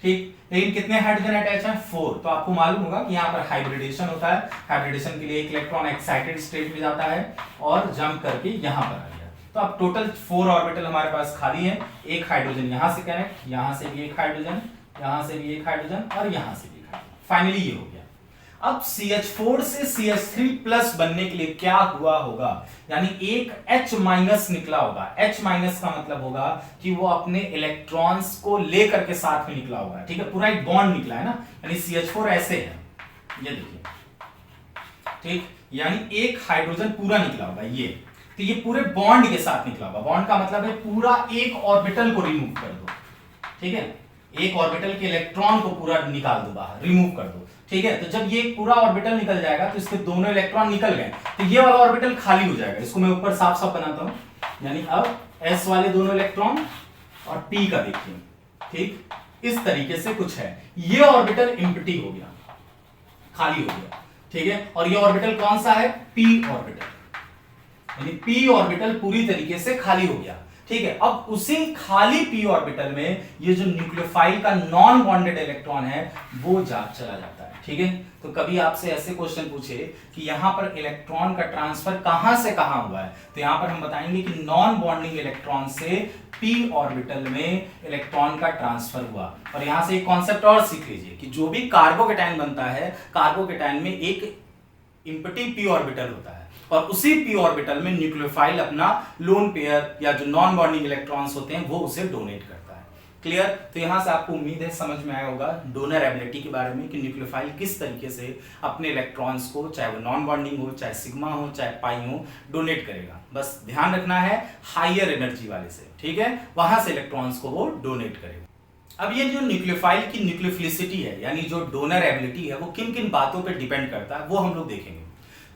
ठीक। लेकिन कितने हाइड्रोजन अटैच हैं, 4। तो आपको मालूम होगा कि यहाँ पर हाइब्रिडेशन होता है। हाइब्रिडेशन के लिए एक इलेक्ट्रॉन एक्साइटेड स्टेट में जाता है और जंप करके यहाँ पर आ गया। तो अब टोटल 4 ऑर्बिटल हमारे पास खाली है। एक हाइड्रोजन यहाँ से कनेक्ट, यहाँ से भी एक हाइड्रोजन, यहाँ से भी एक हाइड्रोजन और यहाँ से भी एक हाइड्रोजन। फाइनली ये हो गया। अब CH4 से CH3 प्लस बनने के लिए क्या हुआ होगा, यानी एक H माइनस निकला होगा। H माइनस का मतलब होगा कि वो अपने इलेक्ट्रॉन्स को लेकर के साथ में निकला होगा, ठीक है। पूरा एक बॉन्ड निकला है ना, यानी CH4 ऐसे है, ये देखिए, ठीक। यानी एक हाइड्रोजन पूरा निकला होगा, ये तो ये पूरे बॉन्ड के साथ निकला होगा। बॉन्ड का मतलब है पूरा एक ऑर्बिटल को रिमूव कर दो, ठीक है। एक ऑर्बिटल के इलेक्ट्रॉन को पूरा निकाल दो बाहर, रिमूव कर दो, ठीक है। तो जब ये पूरा ऑर्बिटल निकल जाएगा तो इसके दोनों इलेक्ट्रॉन निकल गए, तो ये वाला ऑर्बिटल खाली हो जाएगा। इसको मैं ऊपर साफ साफ बनाता हूं, यानी अब s वाले दोनों इलेक्ट्रॉन और p का देखिए, ठीक, इस तरीके से कुछ है। ये ऑर्बिटल एम्प्टी हो गया, खाली हो गया, ठीक है। और ये ऑर्बिटल कौन सा है, p ऑर्बिटल, यानी p ऑर्बिटल पूरी तरीके से खाली हो गया, ठीक है। अब उसी खाली p ऑर्बिटल में ये जो न्यूक्लियोफाइल का नॉन बॉन्डेड इलेक्ट्रॉन है वो चला जाता है, ठीक है। तो कभी आपसे ऐसे क्वेश्चन पूछे कि यहां पर इलेक्ट्रॉन का ट्रांसफर कहां से कहां हुआ है, तो यहां पर हम बताएंगे कि नॉन बॉन्डिंग इलेक्ट्रॉन से p ऑर्बिटल में इलेक्ट्रॉन का ट्रांसफर हुआ। और यहां से एक कॉन्सेप्ट और सीख लीजिए कि जो भी कार्बोकेटाइन बनता है, कार्बोकेटाइन में एक एम्प्टी p ऑर्बिटल होता है और उसी p ऑर्बिटल में न्यूक्लियोफाइल अपना लोन पेयर या जो नॉन बॉन्डिंग इलेक्ट्रॉन्स होते हैं वो उसे डोनेट करता है। क्लियर। तो यहां से आपको उम्मीद है समझ में आया होगा डोनर एबिलिटी के बारे में कि न्यूक्लियोफाइल किस तरीके से अपने इलेक्ट्रॉन्स को, चाहे वो नॉन बॉन्डिंग हो, चाहे सिग्मा हो, चाहे पाई हो, डोनेट करेगा। बस ध्यान रखना है हायर एनर्जी वाले से, ठीक है, वहां से इलेक्ट्रॉन्स को वो डोनेट करेगा। अब ये जो न्यूक्लियोफाइल की न्यूक्लियोफिलिसिटी है, यानी जो डोनर एबिलिटी है, वो किन किन बातों पर डिपेंड करता है वो हम लोग देखेंगे।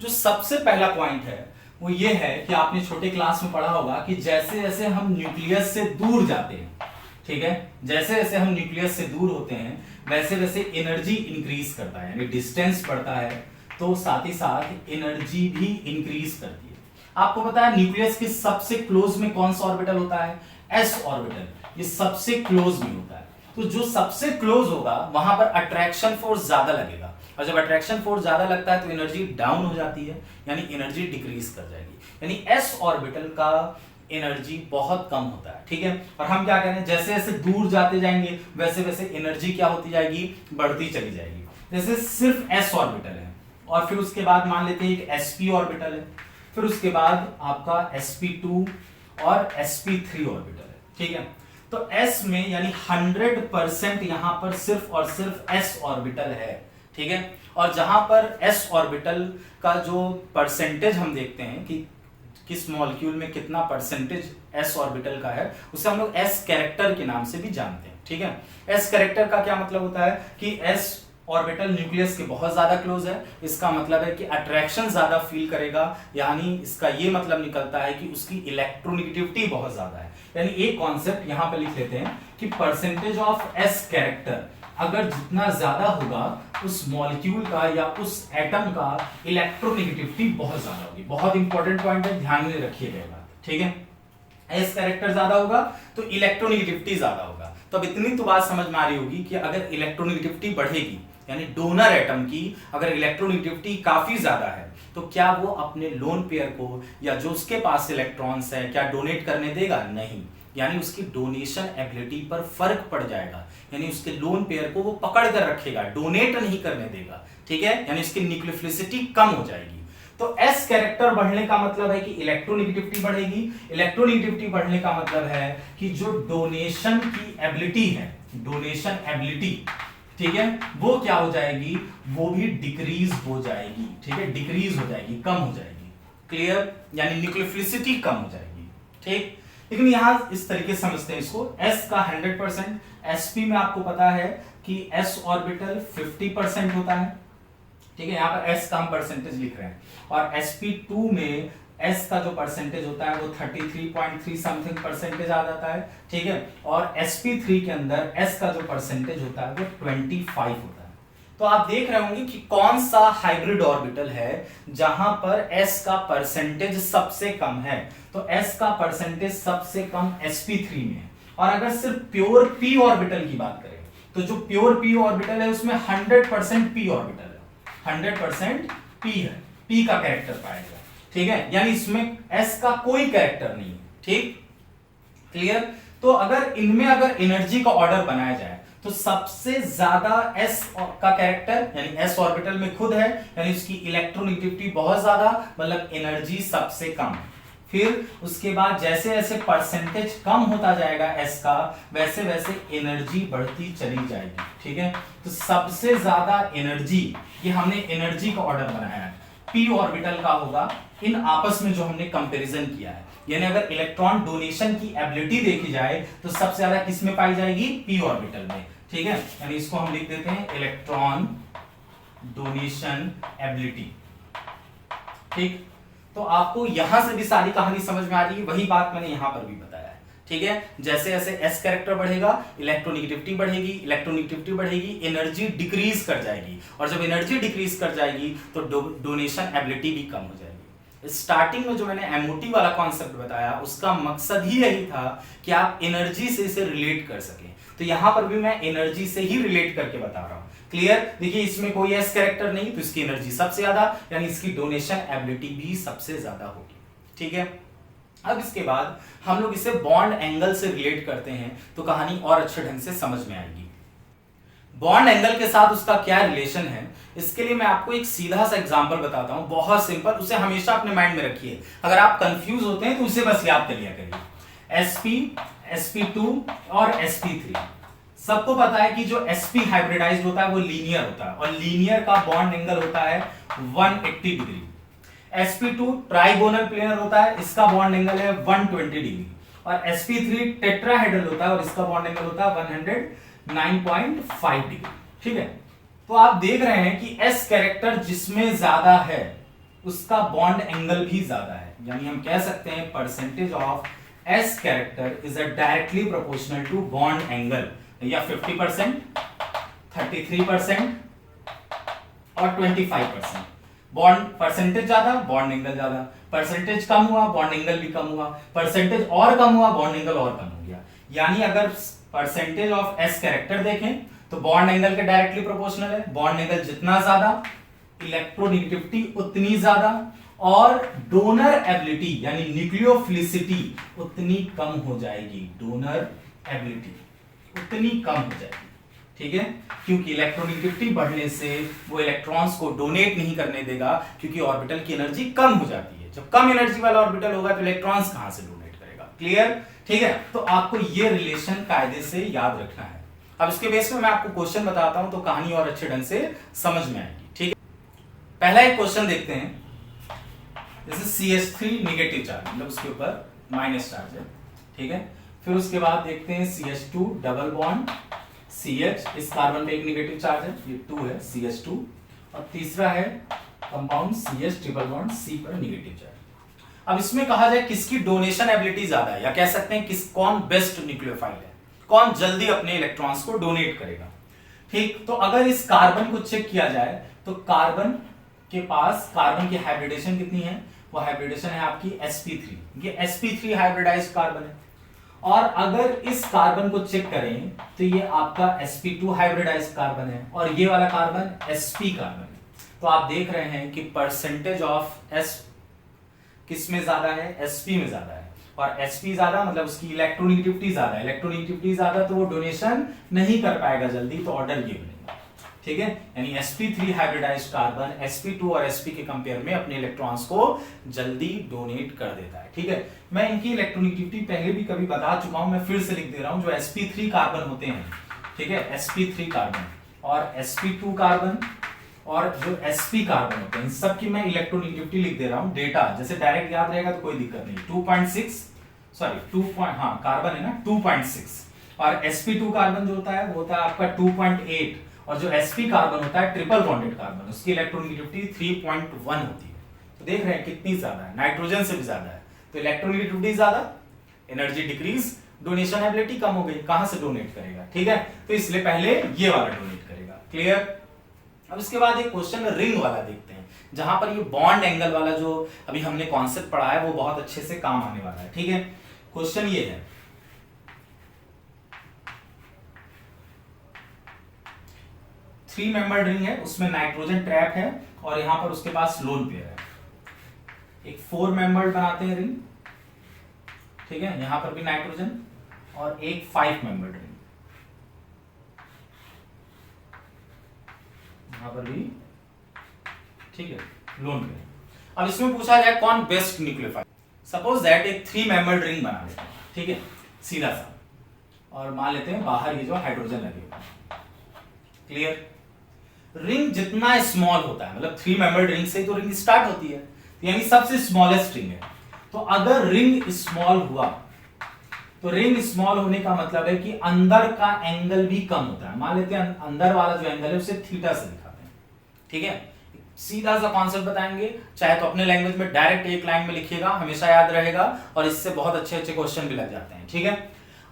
जो सबसे पहला पॉइंट है वो ये है कि आपने छोटे क्लास में पढ़ा होगा कि जैसे जैसे हम न्यूक्लियस से दूर जाते हैं, ठीक है, जैसे जैसे हम न्यूक्लियस से दूर होते हैं वैसे वैसे एनर्जी इंक्रीज करता है, यानी डिस्टेंस बढ़ता है तो साथ ही साथ एनर्जी भी इंक्रीज करती है। आपको पता है न्यूक्लियस के सबसे क्लोज में कौन सा ऑर्बिटल होता है, s ऑर्बिटल, ये सबसे क्लोज में होता है। तो जो सबसे क्लोज होगा वहां पर अट्रैक्शन फोर्स ज्यादा लगेगा, और जब अट्रैक्शन फोर्स ज्यादा लगता है तो एनर्जी डाउन हो जाती है, यानी एनर्जी डिक्रीज कर जाएगी, यानी s ऑर्बिटल का एनर्जी बहुत कम होता है, ठीक है। और हम क्या कह रहे हैं, जैसे जैसे दूर जाते जाएंगे वैसे वैसे एनर्जी क्या होती जाएगी, बढ़ती चली जाएगी। जैसे सिर्फ s ऑर्बिटल है और फिर उसके बाद मान लेते हैं एक sp ऑर्बिटल है, फिर उसके बाद आपका sp2 और sp3 ऑर्बिटल है, ठीक है। तो s में यानी 100% यहां पर सिर्फ और सिर्फ s ऑर्बिटल है, ठीक है। और जहां पर s ऑर्बिटल का जो परसेंटेज हम देखते हैं कि किस मॉलिक्यूल में कितना परसेंटेज s ऑर्बिटल का है, उसे हम लोग s कैरेक्टर के नाम से भी जानते हैं, ठीक है। s कैरेक्टर का क्या मतलब होता है कि s ऑर्बिटल न्यूक्लियस के बहुत ज्यादा क्लोज है, इसका मतलब है कि अट्रैक्शन ज्यादा फील करेगा, यानी इसका ये मतलब निकलता है कि उसकी इलेक्ट्रोनेगेटिविटी बहुत ज्यादा है। यानी एक कॉन्सेप्ट यहां पे लिख लेते हैं कि परसेंटेज ऑफ s कैरेक्टर अगर जितना ज्यादा होगा उस मॉलिक्यूल का या उस एटम का इलेक्ट्रोनेगेटिविटी बहुत ज्यादा होगी। बहुत इंपॉर्टेंट पॉइंट है, ध्यान में रखिएगा ये बात, ठीक है। s कैरेक्टर ज्यादा होगा तो इलेक्ट्रोनेगेटिविटी ज्यादा होगा। तो अब इतनी तो बात समझ में आ रही होगी कि अगर इलेक्ट्रोनेगेटिविटी बढ़ेगी, यानी डोनर एटम की अगर इलेक्ट्रोनेगेटिविटी काफी ज्यादा है, तो क्या वो अपने लोन पेयर को या जो उसके पास इलेक्ट्रॉन्स है क्या डोनेट करने देगा? नहीं, यानी उसकी डोनेशन एबिलिटी पर फर्क पड़ जाएगा, यानी उसके लोन पेयर को वो पकड़ कर रखेगा, डोनेट नहीं करने देगा, ठीक है। यानी इसकी न्यूक्लियोफिलिसिटी कम हो जाएगी। तो s कैरेक्टर बढ़ने का मतलब है कि इलेक्ट्रोनेगेटिविटी बढ़ेगी। इलेक्ट्रोनेगेटिविटी बढ़ने का मतलब है कि जो डोनेशन की एबिलिटी है, डोनेशन एबिलिटी, ठीक है, वो क्या हो जाएगी, वो भी डिक्रीज हो जाएगी, ठीक है, डिक्रीज हो जाएगी, कम हो जाएगी। क्लियर, यानी न्यूक्लियोफिलिसिटी कम हो जाएगी, ठीक। लेकिन यहां इस तरीके से समझते हैं इसको, s का 100%, sp में आपको पता है कि s ऑर्बिटल 50% होता है, ठीक है, यहाँ पर s का हम परसेंटेज लिख रहे हैं, और sp2 में s का जो परसेंटेज होता है वो 33.3 समथिंग परसेंटेज आ जाता है, ठीक है, और sp3 के अंदर s का जो परसेंटेज होता है वो 25 होता है। तो आप देख रहे होंगे कि कौन सा हाइब्रिड ऑर्बिटल है जहां पर s का परसेंटेज सबसे कम है, तो s का परसेंटेज सबसे कम sp3 में है। और अगर सिर्फ प्योर p ऑर्बिटल की बात करें तो जो प्योर p ऑर्बिटल है उसमें 100% p ऑर्बिटल है, 100% p है, p का कैरेक्टर पाएगा, ठीक है, यानी इसमें s का कोई कैरेक्टर नहीं है, ठीक, क्लियर। तो अगर इनमें अगर एनर्जी का ऑर्डर बनाया जाए तो सबसे ज्यादा s का कैरेक्टर यानी s ऑर्बिटल में खुद है, यानी उसकी इलेक्ट्रोनेगेटिविटी बहुत ज्यादा, मतलब एनर्जी सबसे कम। फिर उसके बाद जैसे जैसे परसेंटेज कम होता जाएगा s का, वैसे वैसे एनर्जी बढ़ती चली जाएगी, ठीक है। तो सबसे ज्यादा एनर्जी, ये हमने एनर्जी का ऑर्डर बनाया है, p ऑर्बिटल का होगा इन आपस में जो हमने कंपैरिजन किया है, यानी अगर इलेक्ट्रॉन डोनेशन की एबिलिटी देखी जाए तो सबसे ज्यादा किस में पाई जाएगी, p ऑर्बिटल में, ठीक है, यानी इसको हम लिख देते हैं इलेक्ट्रॉन डोनेशन एबिलिटी, ठीक। तो आपको यहां से भी सारी कहानी समझ में आ रही है, वही बात मैंने यहां पर भी बताया है, ठीक है। जैसे जैसे s कैरेक्टर बढ़ेगा इलेक्ट्रोनेगेटिविटी बढ़ेगी, इलेक्ट्रोनेगेटिविटी बढ़ेगी, एनर्जी डिक्रीज कर जाएगी, और जब एनर्जी डिक्रीज कर जाएगी तो डोनेशन एबिलिटी भी कम हो जाएगी। स्टार्टिंग में जो मैंने एमओटी वाला कॉन्सेप्ट बताया उसका मकसद ही यही था कि आप एनर्जी से इसे रिलेट कर सकें, तो यहां पर भी मैं एनर्जी से ही रिलेट करके बता रहा हूं, क्लियर। देखिए इसमें कोई एस कैरेक्टर नहीं, तो इसकी एनर्जी सबसे ज्यादा, यानी इसकी डोनेशन एबिलिटी भी सबसे ज्यादा होगी, ठीक है। अब इसके बाद हम लोग इसे बॉन्ड एंगल से रिलेट करते हैं तो कहानी और अच्छे ढंग से समझ में आएगी। बॉन्ड एंगल के साथ उसका क्या रिलेशन है, इसके लिए मैं आपको एक सीधा सा एग्जांपल बताता हूं, बहुत सिंपल, उसे हमेशा अपने माइंड में रखिए। अगर आप कंफ्यूज होते हैं तो उसे बस याद कर लिया करिए। sp, sp2 और sp3, सबको पता है कि जो sp हाइब्रिडाइज्ड होता है वो लीनियर होता है, और लीनियर का बॉन्ड एंगल होता है 180 डिग्री। sp2 ट्राइगोनल प्लेनर होता है, इसका बॉन्ड एंगल है 120 डिग्री, और sp3 टेट्राहेड्रल होता है और इसका बॉन्ड एंगल होता है 109.5 डिग्री, ठीक है। तो आप देख रहे हैं कि s कैरेक्टर जिसमें ज्यादा है उसका बॉन्ड एंगल भी ज्यादा है, यानी हम कह सकते हैं percentage of s character is directly proportional to bond angle, या 50%, 33% और 25%। बॉन्ड परसेंटेज ज्यादा, बॉन्ड एंगल ज्यादा, परसेंटेज कम हुआ, बॉन्ड एंगल भी कम हुआ, परसेंटेज और कम हुआ, बॉन्ड एंगल और कम हो गया। यानी अगर परसेंटेज ऑफ s कैरेक्टर देखें तो बॉन्ड एंगल के डायरेक्टली प्रोपोर्शनल है, बॉन्ड एंगल जितना ज्यादा इलेक्ट्रोनेगेटिविटी उतनी ज्यादा, और डोनर एबिलिटी यानी न्यूक्लियोफिलिसिटी उतनी कम हो जाएगी, डोनर एबिलिटी उतनी कम हो जाएगी, ठीक है, क्योंकि इलेक्ट्रोनेगेटिविटी बढ़ने से वो इलेक्ट्रॉन्स को डोनेट नहीं करने देगा, क्योंकि ऑर्बिटल की एनर्जी कम हो जाती है। जब कम एनर्जी वाला ऑर्बिटल होगा तो इलेक्ट्रॉन्स कहां से डोनेट करेगा, क्लियर, ठीक है। तो आपको ये रिलेशन कायदे से याद रखना है। अब इसके बेस में मैं आपको क्वेश्चन बताता हूं तो कहानी और अच्छे ढंग से समझ में आएगी, ठीक है। पहला एक क्वेश्चन देखते हैं, जैसे CH3 नेगेटिव चार्ज, मतलब उसके ऊपर माइनस चार्ज है, ठीक है। फिर उसके बाद देखते हैं CH2 डबल बॉन्ड CH, इस कार्बन पे एक नेगेटिव चार्ज है, ये 2 है CH2, और तीसरा है compound CH triple bond C पर नेगेटिव चार्ज। अब इसमें कहा जाए किसकी डोनेशन एबिलिटी ज्यादा है, या कह सकते हैं कौन बेस्ट न्यूक्लियोफाइल है, कौन जल्दी अपने इलेक्ट्रॉन्स को डोनेट करेगा, ठीक। तो अगर इस कार्बन को चेक किया जाए तो कार्बन के पास कार्बन की हाइब्रिडेशन कितनी है, वो हाइब्रिडेशन है आपकी sp3, ये sp3 हाइब्रिडाइज्ड कार्बन है। और अगर इस कार्बन को चेक करें तो ये आपका sp2 हाइब्रिडाइज्ड कार्बन है, और ये वाला कार्बन sp कार्बन है। तो आप देख रहे हैं कि परसेंटेज ऑफ s किस में ज्यादा है, sp में ज्यादा है, और sp ज्यादा मतलब उसकी इलेक्ट्रोनेगेटिविटी ज्यादा है, इलेक्ट्रोनेगेटिविटी ज्यादा तो वो डोनेशन नहीं कर पाएगा जल्दी, तो ऑर्डर ये बनेगा, ठीक है। यानी sp3 हाइब्रिडाइज्ड कार्बन sp2 और sp के कंपेयर में अपने इलेक्ट्रॉन्स को जल्दी डोनेट कर देता है, ठीक है। मैं इनकी इलेक्ट्रोनेगेटिविटी पहले भी कभी बता चुका हूं, मैं फिर से लिख दे रहा हूं। जो sp3 कार्बन होते हैं, ठीक है, sp3 कार्बन और sp2 कार्बन और जो sp कार्बन होते हैं, इन सब की मैं इलेक्ट्रोनेगेटिविटी लिख दे रहा हूं, डेटा जैसे डायरेक्ट याद रहेगा तो कोई दिक्कत नहीं। 2.6 सॉरी 2 हाँ कार्बन है ना 2.6, और sp2 कार्बन जो होता है वो होता है आपका 2.8, और जो sp कार्बन होता है ट्रिपल बॉन्डेड कार्बन, उसकी इलेक्ट्रोनेगेटिविटी 3.1 होती है। तो देख रहे हैं कितनी ज्यादा है, नाइट्रोजन से भी ज्यादा है। तो इलेक्ट्रोनेगेटिविटी ज्यादा, एनर्जी डिक्रीज, डोनेशन एबिलिटी कम हो गई, कहां से डोनेट करेगा, ठीक है। तो इसलिए पहले ये वाला डोनेट करेगा, क्लियर। अब इसके बाद एक क्वेश्चन रिंग वाला देखते हैं, जहां पर ये बॉन्ड एंगल वाला जो अभी हमने कॉन्सेप्ट पढ़ा है वो बहुत अच्छे से काम आने वाला है, ठीक है। क्वेश्चन ये है, थ्री मेंबर्ड रिंग है, उसमें नाइट्रोजन ट्रैप है और यहां पर उसके पास लोन पेयर है। एक 4 मेंबर्ड बनाते हैं रिंग, ठीक है, यहां पर भी नाइट्रोजन, और एक 5 मेंबर्ड रिंग, यहां पर भी, ठीक है, लोन पेयर। अब इसमें पूछा जाए कौन बेस्ट न्यूक्लियोफाइल। सपोज दैट एक 3 मेंबर्ड रिंग बना लेते हैं, ठीक है, सीधा सा, और मान लेते हैं बाहर ये जो हाइड्रोजन लगे हुए हैं, क्लियर। रिंग जितना स्मॉल होता है, मतलब 3 मेंबर्ड रिंग से तो रिंग स्टार्ट होती है, यानी सबसे स्मॉलेस्ट रिंग है। तो अगर रिंग स्मॉल हुआ तो रिंग स्मॉल होने का मतलब है कि अंदर का एंगल भी कम होता है। मान लेते हैं अंदर वाला जो एंगल है उसे थीटा से दिखाते हैं, ठीक है। सीधा सा कॉन्सेप्ट बताएंगे, चाहे तो अपने लैंग्वेज में डायरेक्ट एक लाइन में लिखिएगा, हमेशा याद रहेगा, और इससे बहुत अच्छे अच्छे क्वेश्चन भी लग जाते हैं, ठीक है।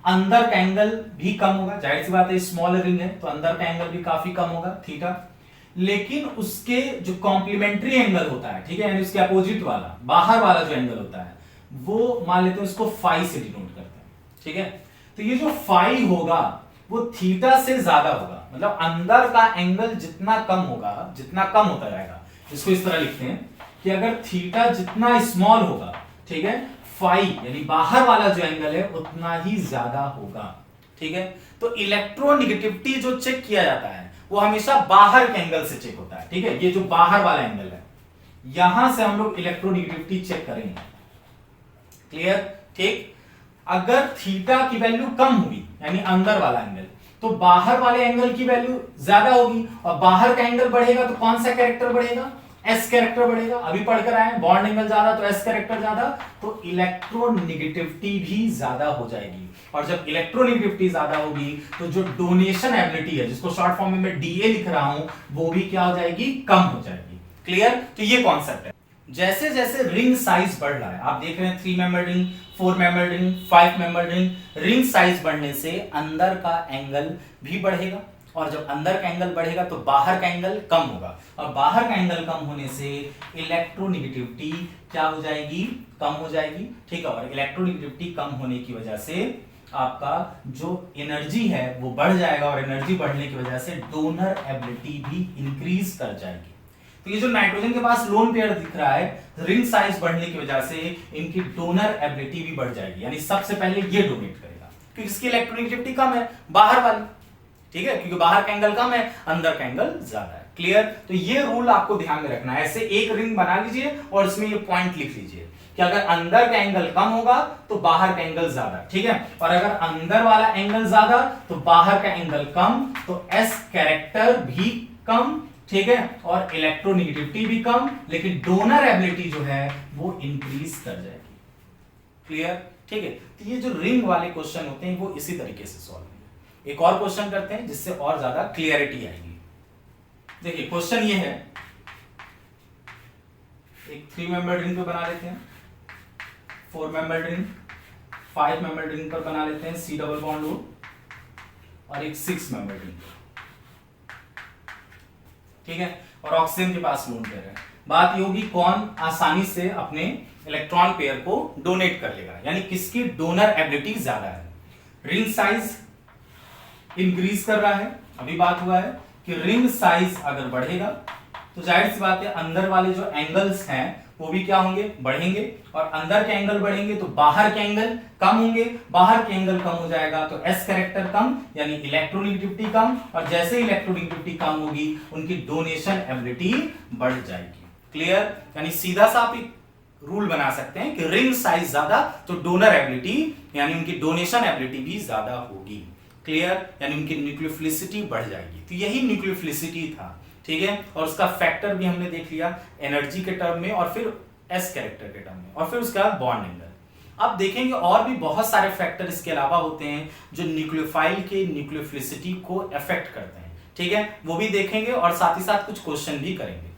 अंदर का एंगल भी कम होगा, जाहिर सी बात है स्मॉल रिंग है तो अंदर का एंगल भी काफी कम होगा, थीटा। लेकिन उसके जो कॉम्प्लीमेंट्री एंगल होता है, ठीक है, यानी उसके अपोजिट वाला, बाहर वाला जो एंगल होता है, वो मान लेते हैं उसको फाई से डिनोट करते हैं, ठीक है। तो ये जो फाई होगा वो थीटा से ज्यादा होगा, मतलब अंदर का एंगल जितना कम होगा, जितना कम होता जाएगा, इसको इस तरह लिखते हैं कि अगर थीटा जितना स्मॉल होगा, ठीक है, फाई यानी बाहर वाला जो एंगल है उतना ही ज्यादा होगा, ठीक है। तो इलेक्ट्रोनेगेटिविटी जो चेक किया जाता है वो हमेशा बाहर के एंगल से चेक होता है, ठीक है। ये जो बाहर वाला एंगल है, यहां से हम लोग इलेक्ट्रोनेगेटिविटी चेक करेंगे, क्लियर, ठीक। अगर थीटा की वैल्यू कम हुई यानी अंदर वाला एंगल, तो बाहर वाले एंगल की वैल्यू ज्यादा होगी, और बाहर का एंगल बढ़ेगा तो कौन सा कैरेक्टर बढ़ेगा, एस कैरेक्टर बढ़ेगा। अभी पढ़कर आए, बॉन्ड एंगल ज्यादा तो एस कैरेक्टर ज्यादा, तो इलेक्ट्रोनेगेटिविटी भी ज्यादा हो जाएगी। और जब इलेक्ट्रोनेगेटिविटी ज्यादा होगी तो जो डोनेशन एबिलिटी है, जिसको शॉर्ट फॉर्म में मैं डीए लिख रहा हूं, वो भी क्या हो जाएगी, कम हो जाएगी, क्लियर। तो ये कॉन्सेप्ट है। जैसे जैसे रिंग साइज बढ़ रहा है, आप देख रहे हैं 3 member ring, 4 member ring, 5 member ring, ring size बढ़ने से अंदर का एंगल भी बढ़ेगा, और जब अंदर का एंगल बढ़ेगा तो बाहर का एंगल कम होगा, और बाहर का एंगल कम होने से इलेक्ट्रोनेगेटिविटी क्या हो जाएगी, कम हो जाएगी, ठीक है। और इलेक्ट्रोनेगेटिविटी कम होने की वजह से आपका जो एनर्जी है वो बढ़ जाएगा, और एनर्जी बढ़ने की वजह से डोनर एबिलिटी भी इंक्रीज कर जाएगी। तो ये जो नाइट्रोजन के पास लोन पेयर दिख रहा है, रिंग साइज बढ़ने की वजह से इनकी डोनर एबिलिटी भी बढ़ जाएगी, यानी सबसे पहले ये डोनेट करेगा, क्योंकि इसकी इलेक्ट्रोनेगेटिविटी कम है बाहर वाली, ठीक है, क्योंकि बाहर का एंगल कम है, अंदर का एंगल ज्यादा है, क्लियर। तो ये रूल आपको ध्यान में रखना है। ऐसे एक रिंग बना लीजिए और इसमें ये पॉइंट लिख लीजिए कि अगर अंदर का एंगल कम होगा तो बाहर का एंगल ज्यादा, ठीक है, और अगर अंदर वाला एंगल ज्यादा तो बाहर का एंगल कम, तो एस कैरेक्टर भी कम, ठीक है, और इलेक्ट्रोनेगेटिविटी भी कम, लेकिन डोनर एबिलिटी जो है वो इंक्रीज कर जाएगी, क्लियर, ठीक है। तो ये जो रिंग वाले क्वेश्चन होते हैं वो इसी तरीके से सॉल्व होंगे। एक और क्वेश्चन करते हैं जिससे और ज्यादा क्लियरिटी आएगी। देखिए क्वेश्चन ये है, एक 3 मेंबर रिंग पे बना लेते हैं, 4 मेंबर रिंग, 5 मेंबर रिंग पर बना लेते हैं सी डबल बॉन्ड O, और एक 6 मेंबर रिंग, ठीक है, और ऑक्सीजन के पास लोन पेयर है। बात ये होगी कौन आसानी से अपने इलेक्ट्रॉन पेयर को डोनेट कर लेगा, यानी किसकी डोनर एबिलिटी ज्यादा है। रिंग साइज इंक्रीज कर रहा है, अभी बात हुआ है कि रिंग साइज अगर बढ़ेगा तो जाहिर सी बात है अंदर वाले जो एंगल्स हैं वो भी क्या होंगे, बढ़ेंगे, और अंदर के एंगल बढ़ेंगे तो बाहर के एंगल कम होंगे, बाहर के एंगल कम हो जाएगा तो एस कैरेक्टर कम, यानी इलेक्ट्रोनेगेटिविटी कम, और जैसे इलेक्ट्रोनेगेटिविटी कम होगी उनकी डोनेशन एबिलिटी बढ़ जाएगी, क्लियर। यानी सीधा सा आप एक रूल बना सकते हैं कि रिंग साइज ज्यादा तो डोनर एबिलिटी यानी उनकी डोनेशन एबिलिटी भी ज्यादा होगी, क्लियर, यानी उनकी न्यूक्लियोफिलिसिटी बढ़ जाएगी। तो यही न्यूक्लियोफिलिसिटी था, ठीक है, और उसका फैक्टर भी हमने देख लिया एनर्जी के टर्म में, और फिर एस कैरेक्टर के टर्म में, और फिर उसके बाद बॉन्ड एंगल। अब देखेंगे और भी बहुत सारे फैक्टर इसके अलावा होते हैं जो न्यूक्लियोफाइल के न्यूक्लियोफिलिसिटी को अफेक्ट करते हैं, ठीक है, वो भी देखेंगे और साथ ही साथ कुछ क्वेश्चन भी करेंगे।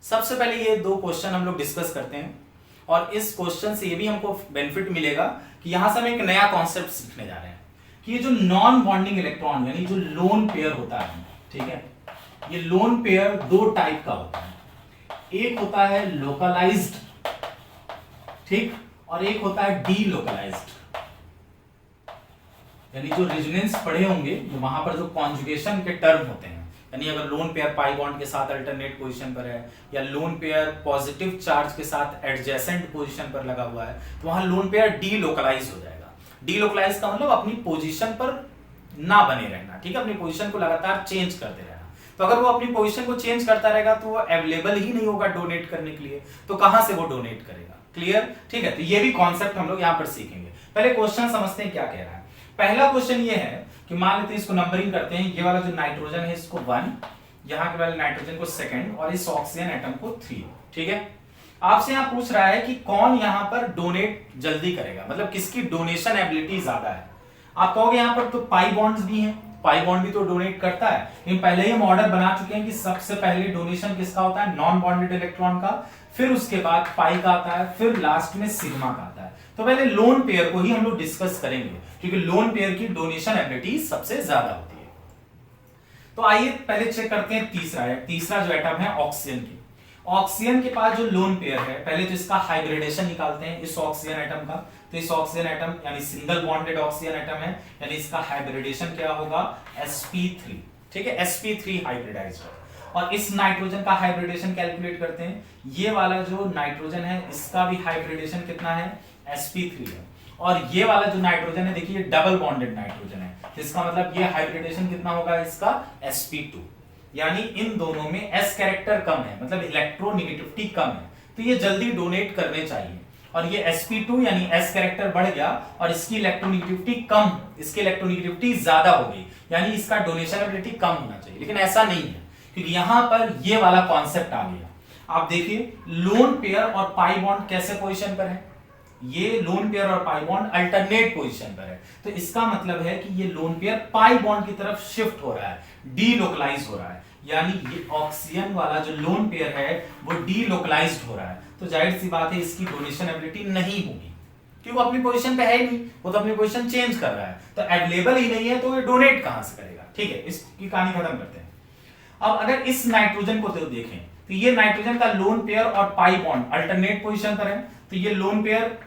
सबसे पहले ये दो क्वेश्चन हम लोग डिस्कस करते हैं और इस क्वेश्चन से ये भी हमको बेनिफिट मिलेगा कि यहां से हम एक नया कॉन्सेप्ट सीखने जा रहे हैं कि ये जो नॉन बॉन्डिंग इलेक्ट्रॉन यानी जो लोन पेयर होता है, ठीक है, ये लोन पेयर दो टाइप का होता है। एक होता है लोकलाइज्ड, ठीक, और एक होता है डीलोकलाइज्ड। यानी जो रेजोनेंस पढ़े होंगे वहां पर जो कॉन्जुगेशन के टर्म होते हैं, यानी अगर लोन पेयर पाई बॉन्ड के साथ अल्टरनेट पोजीशन पर है या लोन पेयर पॉजिटिव चार्ज के साथ एडजेसेंट पोजीशन पर लगा हुआ है तो वहां लोन पेयर डीलोकलाइज हो जाएगा। डीलोकलाइज का मतलब अपनी पोजीशन पर ना बने रहना, ठीक है, अपनी पोजीशन को लगातार चेंज करते रहना। तो अगर वो अपनी पोजीशन को चेंज करता रहेगा तो वो अवेलेबल ही नहीं होगा डोनेट करने के लिए, तो कहां से वो डोनेट करेगा? क्लियर, ठीक है। तो ये भी कॉन्सेप्ट हम लोग यहां पर सीखेंगे। पहले क्वेश्चन समझते हैं क्या कह रहा है। पहला क्वेश्चन ये है कि मान लेते हैं इसको नंबरिंग करते हैं, ये वाला जो नाइट्रोजन है इसको 1, यहां के वाले नाइट्रोजन को 2 और इस ऑक्सीजन एटम को 3, ठीक है। आपसे यहां पूछ रहा है कि कौन यहां पर डोनेट जल्दी करेगा, मतलब किसकी डोनेशन एबिलिटी ज्यादा है। आप कहोगे यहां पर तो पाई बॉन्ड्स भी हैं, पाई बॉन्ड भी तो डोनेट करता है, लेकिन पहले ही हम ऑर्डर बना चुके हैं कि सबसे पहले डोनेशन किसका होता है? नॉन बॉन्डेड इलेक्ट्रॉन का, फिर उसके बाद पाई का आता है, फिर लास्ट में सिग्मा का आता है। तो पहले लोन पेयर को ही हम लोग डिस्कस करेंगे क्योंकि लोन पेयर की डोनेशन एबिलिटी सबसे ज्यादा होती है। तो आइए पहले चेक करते हैं तीसरा जो एटम है ऑक्सीजन की। ऑक्सीजन के पास जो लोन पेयर है, पहले तो इसका हाइब्रिडेशन निकालते हैं इस ऑक्सीजन एटम का। तो इस ऑक्सीजन एटम यानी सिंगल बॉन्डेड ऑक्सीजन एटम है, यानी इसका हाइब्रिडेशन क्या होगा? sp3, ठीक है, sp3 हाइब्रिडाइज्ड है। और इस नाइट्रोजन का हाइब्रिडेशन कैलकुलेट करते हैं। ये वाला जो नाइट्रोजन है इसका भी हाइब्रिडेशन कितना है? sp3 है। और ये वाला जो नाइट्रोजन है देखिए डबल बॉन्डेड नाइट्रोजन है, इसका मतलब ये हाइब्रिडेशन कितना होगा इसका? sp2। यानी इन दोनों में s कैरेक्टर कम है, मतलब इलेक्ट्रोनेगेटिविटी कम है, तो ये जल्दी डोनेट करने चाहिए। और ये sp2 यानी s कैरेक्टर बढ़ गया और इसकी इलेक्ट्रोनेगेटिविटी कम, इसकी इलेक्ट्रोनेगेटिविटी ज्यादा हो गई, यानी इसका डोनेशन एबिलिटी कम होना चाहिए। लेकिन ऐसा नहीं है क्योंकि यहां पर ये वाला कॉन्सेप्ट आ गया। आप देखिए लोन पेयर और पाई बॉन्ड कैसे पोजीशन पर है? ये लोन पेयर और पाई बॉन्ड अल्टरनेट पोजीशन पर है, तो इसका मतलब है कि ये लोन पेयर पाई बॉन्ड की तरफ शिफ्ट हो रहा है, डीलोकलाइज हो रहा है, यानी ये ऑक्सीजन वाला जो लोन पेयर है वो डीलोकलाइज्ड हो रहा है। तो जाहिर सी बात है इसकी डोनेशन एबिलिटी नहीं होगी क्योंकि वो अपनी पोजीशन पे है ही नहीं, वो तो अपनी पोजीशन चेंज कर रहा है, तो अवेलेबल ही नहीं है, तो ये डोनेट कहां से करेगा? ठीक है, इसकी कहानी खत्म करते हैं। अब अगर इस नाइट्रोजन को तो देखें तो ये नाइट्रोजन का लोन पेयर और पाई बॉन्ड अल्टरनेट पोजीशन पर है, तो ये लोन पेयर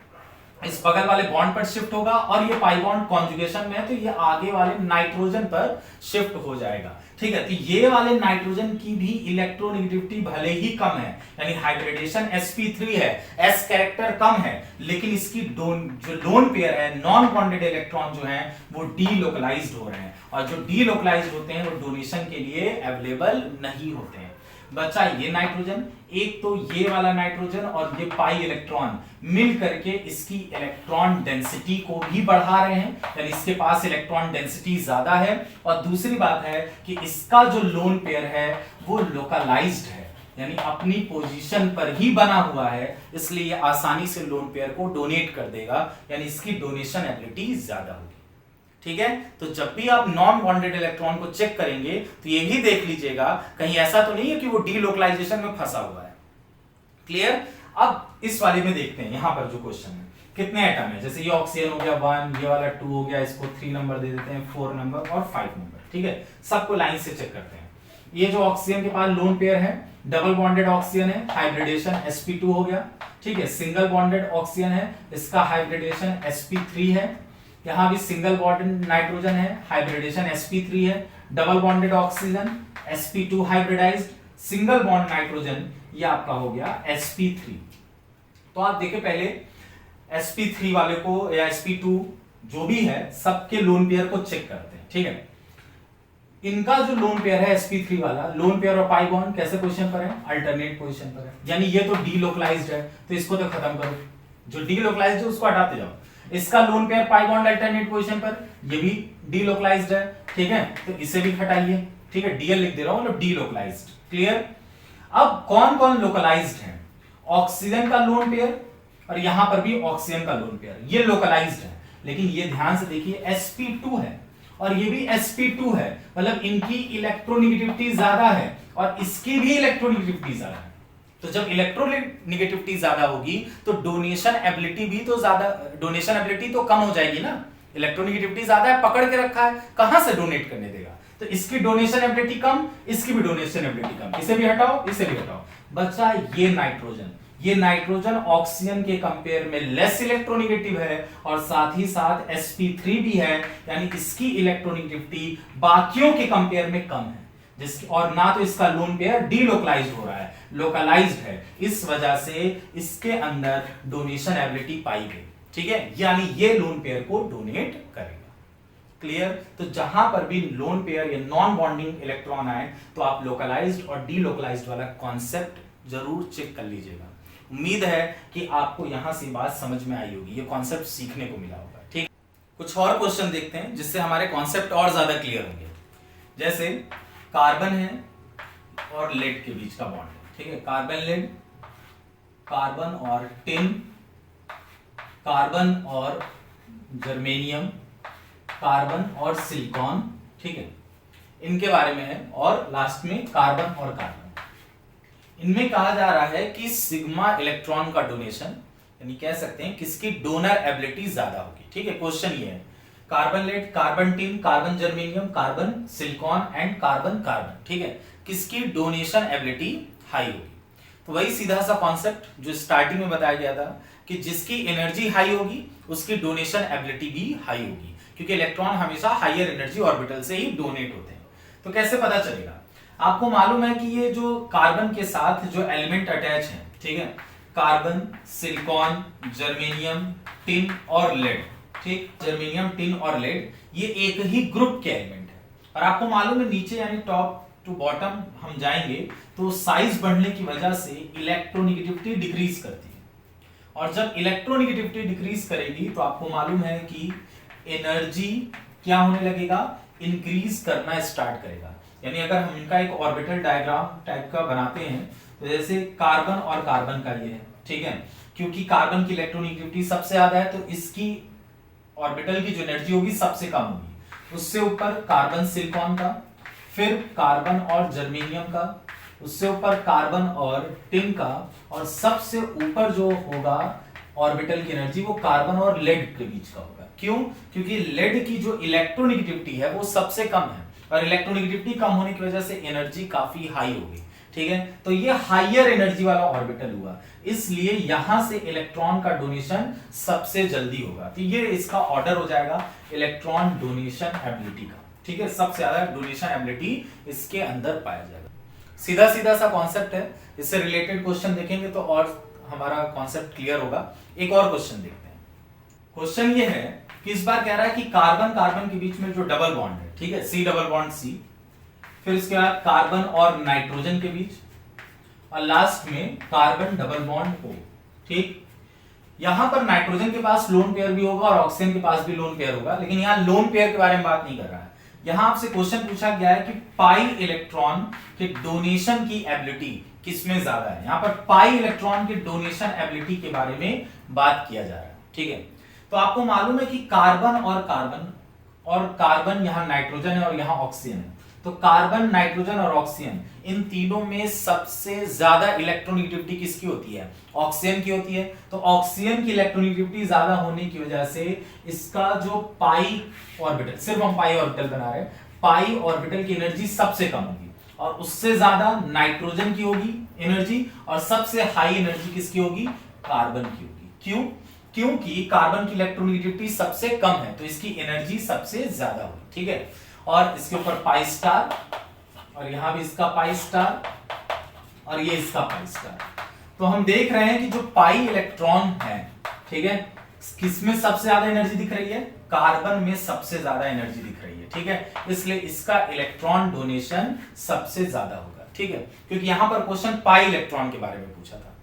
इस बगल वाले बॉन्ड पर शिफ्ट होगा और ये पाई बॉन्ड कॉन्जुगेशन में है तो ये आगे वाले नाइट्रोजन पर शिफ्ट हो जाएगा, ठीक है। तो ये वाले नाइट्रोजन की भी इलेक्ट्रोनेगेटिविटी भले ही कम है, यानी हाइब्रिडेशन sp3 है, s कैरेक्टर कम है, लेकिन इसकी जो लोन पेयर है, नॉन बॉन्डेड इलेक्ट्रॉन जो है वो डीलोकलाइज्ड हो रहे हैं, और जो डीलोकलाइज्ड होते हैं वो डोनेशन के लिए अवेलेबल नहीं होते हैं। बचा ये नाइट्रोजन, एक तो ये वाला नाइट्रोजन और ये पाई इलेक्ट्रॉन मिल करके इसकी इलेक्ट्रॉन डेंसिटी को भी बढ़ा रहे हैं, यानी इसके पास इलेक्ट्रॉन डेंसिटी ज्यादा है। और दूसरी बात है कि इसका जो लोन पेयर है वो लोकलाइज्ड है, यानी अपनी पोजीशन पर ही बना हुआ है, इसलिए ये आसानी से लोन पेयर को डोनेट कर देगा, यानी इसकी डोनेशन एबिलिटी ज्यादा होगी, ठीक है। तो जब भी आप नॉन बॉन्डेड इलेक्ट्रॉन को चेक करेंगे तो ये भी देख लीजिएगा कहीं ऐसा तो नहीं है कि वो डीलोकलाइजेशन में फंसा हुआ है। क्लियर। अब इस वाले में देखते हैं, यहां पर जो क्वेश्चन है कितने एटम है, जैसे ये ऑक्सीजन हो गया 1, ये वाला 2 हो गया, इसको 3 नंबर दे देते हैं, 4 नंबर और 5 नंबर, ठीक है। सबको लाइन से चेक करते हैं। ये जो ऑक्सीजन के पास लोन पेयर है, डबल बॉन्डेड ऑक्सीजन है, हाइब्रिडेशन sp2 हो गया, ठीक है। सिंगल बॉन्डेड ऑक्सीजन है, इसका हाइब्रिडेशन sp3 है। यहां भी सिंगल बॉन्डेड नाइट्रोजन है, हाइब्रिडेशन sp3 है। Double bonded oxygen sp2 hybridised, single bond nitrogen ये आपका हो गया sp3। तो आप देखिए पहले sp3 वाले को या sp2 जो भी है सबके लोन पेयर को चेक करते हैं, ठीक है। इनका जो लोन पेयर है sp3 वाला, लोन पेयर और पाई बॉन्ड कैसे पोजीशन पर है? अल्टरनेट पोजीशन पर है, यानी ये तो डीलोकलाइज्ड है, तो इसको तो खत्म करो, जो डीलोकलाइज्ड है उसको हटाते जाओ। इसका lone pair pi bond alternate position पर, ये भी डीलोकलाइज्ड है, ठीक है, तो इसे भी हटाइए, ठीक है, डीएल लिख दे रहा हूं, मतलब डीलोकलाइज्ड। क्लियर। अब कौन कौन लोकलाइज्ड है? ऑक्सीजन का लोन पेयर और यहां पर भी ऑक्सीजन का लोन पेयर, ये लोकलाइज्ड है। लेकिन ये ध्यान से देखिए sp2 है और ये भी sp2 है, मतलब इनकी इलेक्ट्रोनेगेटिविटी ज्यादा है और इसकी भी इलेक्ट्रोनेगेटिविटी ज्यादा है। तो जब इलेक्ट्रोनेगेटिविटी ज्यादा होगी तो डोनेशन एबिलिटी भी तो ज्यादा, डोनेशन एबिलिटी तो कम हो जाएगी ना। इलेक्ट्रोनेगेटिविटी ज्यादा है, पकड़ के रखा है, कहां से डोनेट करने देगा। तो इसकी डोनेशन एबिलिटी कम, इसकी भी डोनेशन एबिलिटी कम, इसे भी हटाओ, इसे भी हटाओ, बचा ये नाइट्रोजन। ये नाइट्रोजन ऑक्सीजन के कंपेयर में लेस इलेक्ट्रोनेगेटिव है और साथ ही साथ sp3 भी है, यानी इसकी इलेक्ट्रोनेगेटिविटी बाकियों के कंपेयर में कम है, जिसकी और ना तो इसका लोन पेयर डीलोकलाइज्ड हो रहा है, लोकलाइज्ड है। इस वजह से इसके अंदर डोनेशन एबिलिटी पाई गई, ठीक है, यानी ये लोन पेयर को डोनेट करेगा। क्लियर? तो जहां पर भी लोन पेयर या नॉन बॉन्डिंग इलेक्ट्रॉन आए तो आप लोकलाइज्ड और डीलोकलाइज्ड वाला कॉन्सेप्ट जरूर चेक कर लीजिएगा। उम्मीद है कि आपको यहां से बात समझ में आई होगी, ये कॉन्सेप्ट सीखने को मिला होगा। ठीक, कुछ और क्वेश्चन देखते हैं जिससे हमारे कॉन्सेप्ट और ज्यादा क्लियर होंगे। जैसे कार्बन है और लेड के बीच का बॉन्ड है, ठीक है, कार्बन लेड, कार्बन और टिन, कार्बन और जर्मेनियम, कार्बन और सिलिकॉन, ठीक है, इनके बारे में है। और लास्ट में कार्बन और कार्बन। इनमें कहा जा रहा है कि सिग्मा इलेक्ट्रॉन का डोनेशन, यानी कह सकते हैं किसकी डोनर एबिलिटी ज्यादा होगी। ठीक है, क्वेश्चन ये है, carbon lead, carbon tin, carbon germanium, carbon silicon and carbon carbon, ठीक है, किसकी डोनेशन एबिलिटी हाई होगी। तो वही सीधा सा कॉन्सेप्ट जो स्टार्टिंग में बताया गया था कि जिसकी एनर्जी हाई होगी उसकी डोनेशन एबिलिटी भी हाई होगी, क्योंकि इलेक्ट्रॉन हमेशा हायर एनर्जी ऑर्बिटल से ही डोनेट होते हैं। तो कैसे पता चलेगा? आपको मालूम है कि ये जो कार्बन के साथ जो एलिमेंट अटैच है, ठीक है, कार्बन, सिलिकॉन, जर्मेनियम, टिन और लेड, ठीक, जर्मेनियम, टिन और लेड, ये एक ही ग्रुप के एलिमेंट है। और आपको मालूम है नीचे यानी टॉप टू बॉटम हम जाएंगे तो साइज बढ़ने की वजह से इलेक्ट्रोनेगेटिविटी डिक्रीज करती है, और जब इलेक्ट्रोनेगेटिविटी डिक्रीज करेगी तो आपको मालूम है कि एनर्जी क्या होने लगेगा, इंक्रीज करना स्टार्ट करेगा। यानी अगर हम इनका एक ऑर्बिटल डायग्राम टाइप का बनाते हैं तो जैसे कार्बन और कार्बन का ये है, ठीक है, क्योंकि कार्बन की इलेक्ट्रोनेगेटिविटी सबसे ज्यादा है तो इसकी ऑर्बिटल की जो एनर्जी होगी सबसे कम होगी। उससे ऊपर कार्बन सिलिकॉन का, फिर कार्बन और जर्मेनियम का, उससे ऊपर कार्बन और टिन का, और सबसे ऊपर जो होगा ऑर्बिटल की एनर्जी वो कार्बन और लेड के बीच का होगा। क्यों? क्योंकि लेड की जो इलेक्ट्रोनेगेटिविटी है वो सबसे कम है और इलेक्ट्रोनेगेटिविटी कम होने की वजह से एनर्जी काफी हाई होगी, ठीक है। तो ये हायर एनर्जी वाला ऑर्बिटल हुआ, इसलिए यहां से इलेक्ट्रॉन का डोनेशन सबसे जल्दी होगा। तो ये इसका ऑर्डर हो जाएगा इलेक्ट्रॉन डोनेशन एबिलिटी का, ठीक है, सबसे ज्यादा डोनेशन एबिलिटी इसके अंदर पाया जाएगा। सीधा सीधा सा कॉन्सेप्ट है, इससे रिलेटेड क्वेश्चन देखेंगे तो और हमारा कॉन्सेप्ट क्लियर होगा। एक और क्वेश्चन देखते हैं। क्वेश्चन ये है कि इस बार कह रहा है कि कार्बन कार्बन के बीच में जो डबल बॉन्ड है, ठीक है, सी डबल बॉन्ड सी, फिर इसके बाद कार्बन और नाइट्रोजन के बीच, और लास्ट में कार्बन डबल बॉन्ड ओ, ठीक। यहां पर नाइट्रोजन के पास लोन पेयर भी होगा और ऑक्सीजन के पास भी लोन पेयर होगा, लेकिन यहां लोन पेयर के बारे में बात नहीं कर रहा है। यहां आपसे क्वेश्चन पूछा गया है कि पाई इलेक्ट्रॉन के डोनेशन की एबिलिटी किसमें ज्यादा है। यहां पर पाई इलेक्ट्रॉन के डोनेशन एबिलिटी के बारे में बात किया जा रहा है, ठीक है। तो आपको मालूम है कि कार्बन और कार्बन यहां नाइट्रोजन है और यहां ऑक्सीजन है, तो कार्बन, नाइट्रोजन और ऑक्सीजन, इन तीनों में सबसे ज्यादा इलेक्ट्रोनेगेटिविटी किसकी होती है? ऑक्सीजन की होती है। तो ऑक्सीजन की इलेक्ट्रोनेगेटिविटी ज्यादा होने की वजह से इसका जो पाई ऑर्बिटल, सिर्फ हम पाई ऑर्बिटल बना रहे हैं, पाई ऑर्बिटल की एनर्जी सबसे कम होगी और उससे ज्यादा नाइट्रोजन की होगी एनर्जी, और सबसे हाई एनर्जी किसकी होगी? कार्बन की होगी। क्यों? क्योंकि कार्बन की इलेक्ट्रोनेगेटिविटी सबसे कम है तो इसकी एनर्जी सबसे ज्यादा होगी, ठीक है। और इसके ऊपर पाई स्टार, और यहां भी इसका पाई स्टार, और ये इसका पाई स्टार। तो हम देख रहे हैं कि जो पाई इलेक्ट्रॉन है, ठीक है, किसमें सबसे ज्यादा एनर्जी दिख रही है? कार्बन में सबसे ज्यादा एनर्जी दिख रही है, ठीक है, इसलिए इसका इलेक्ट्रॉन डोनेशन सबसे ज्यादा होगा, ठीक है, क्योंकि यहां पर क्वेश्चन पाई इलेक्ट्रॉन के बारे में पूछा था।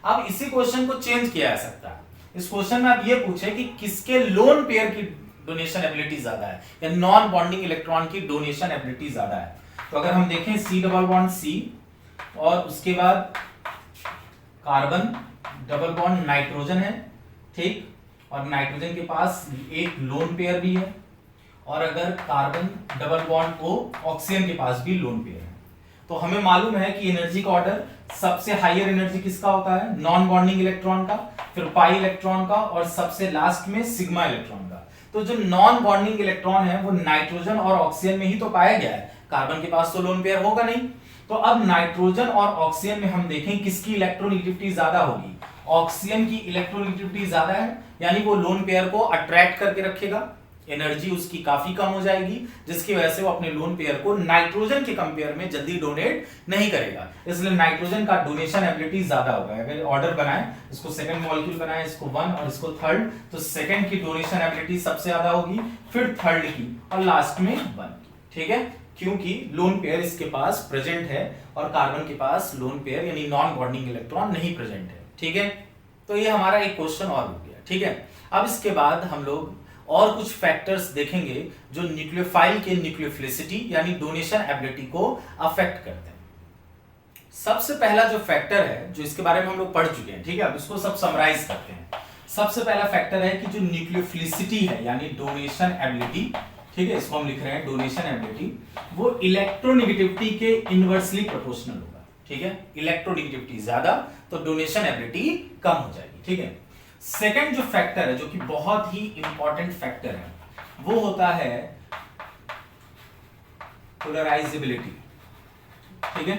अब इसी क्वेश्चन को चेंज किया जा सकता है। इस क्वेश्चन में आप ये पूछे कि किसके लोन पेयर की डोनेशन एबिलिटी ज्यादा है या नॉन बॉन्डिंग इलेक्ट्रॉन की डोनेशन एबिलिटी ज्यादा है। तो अगर हम देखें सी डबल बॉन्ड सी और उसके बाद कार्बन डबल बॉन्ड नाइट्रोजन है, ठीक, और नाइट्रोजन के पास एक लोन पेयर भी है, और अगर carbon double bond O, oxygen के पास भी लोन पेयर है। तो हमें मालूम है कि एनर्जी का ऑर्डर सबसे हाईयर एनर्जी किसका होता है, नॉन बॉन्डिंग इलेक्ट्रॉन का, फिर पाई इलेक्ट्रॉन का, और सबसे लास्ट में सिग्मा इलेक्ट्रॉन का। तो जो नॉन बॉन्डिंग इलेक्ट्रॉन है वो नाइट्रोजन और ऑक्सीजन में ही तो पाया गया है, कार्बन के पास तो लोन पेयर होगा नहीं। तो अब नाइट्रोजन और ऑक्सीजन में हम देखें किसकी इलेक्ट्रोनेगेटिविटी ज्यादा होगी, ऑक्सीजन की इलेक्ट्रोनेगेटिविटी ज्यादा है, यानी वो लोन पेयर को अट्रैक्ट करके रखेगा, एनर्जी उसकी काफी कम हो जाएगी, जिसकी वजह से वो अपने लोन पेयर को नाइट्रोजन के कंपेयर में जल्दी डोनेट नहीं करेगा। इसलिए नाइट्रोजन का डोनेशन एबिलिटी ज्यादा होगा। अगर ऑर्डर बनाए, इसको सेकंड मॉलिक्यूल बनाए, इसको 1 और इसको थर्ड, तो सेकंड की डोनेशन एबिलिटी सबसे ज्यादा होगी, फिर थर्ड की, और लास्ट में 1 की। ठीक है, क्योंकि लोन पेयर इसके पास प्रेजेंट है और कार्बन के पास लोन पेयर यानी नॉन बॉन्डिंग इलेक्ट्रॉन नहीं प्रेजेंट है। ठीक है, तो ये हमारा एक क्वेश्चन और हो गया। ठीक है, अब इसके बाद हम लोग और कुछ फैक्टर्स देखेंगे जो न्यूक्लियोफाइल के न्यूक्लियोफिलिसिटी यानी डोनेशन एबिलिटी को अफेक्ट करते हैं। सबसे पहला जो फैक्टर है, जो इसके बारे में हम लोग पढ़ चुके हैं, ठीक है, अब इसको सब समराइज करते हैं। सबसे पहला फैक्टर है कि जो न्यूक्लियोफिलिसिटी है यानी डोनेशन एबिलिटी, ठीक है, इसको हम लिख रहे हैं डोनेशन एबिलिटी, वो इलेक्ट्रोनेगेटिविटी के इनवर्सली प्रोपोर्शनल होगा। ठीक है, इलेक्ट्रोनेगेटिविटी ज्यादा तो डोनेशन एबिलिटी कम हो जाएगी। ठीक है, सेकंड जो फैक्टर है, जो कि बहुत ही इंपॉर्टेंट फैक्टर है, वो होता है पोलराइजेबिलिटी। ठीक है,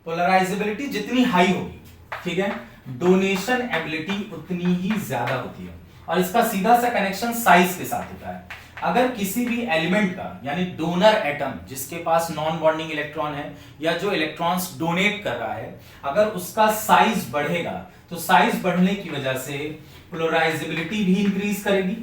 पोलराइजेबिलिटी जितनी हाई होगी, ठीक है, डोनेशन एबिलिटी उतनी ही ज्यादा होती है, और इसका सीधा सा कनेक्शन साइज के साथ होता है। अगर किसी भी एलिमेंट का यानी डोनर एटम जिसके पास नॉन बॉन्डिंग इलेक्ट्रॉन है या जो इलेक्ट्रॉन्स डोनेट कर रहा है, अगर उसका साइज बढ़ेगा तो साइज बढ़ने की वजह से पोलराइजेबिलिटी भी इंक्रीज करेगी।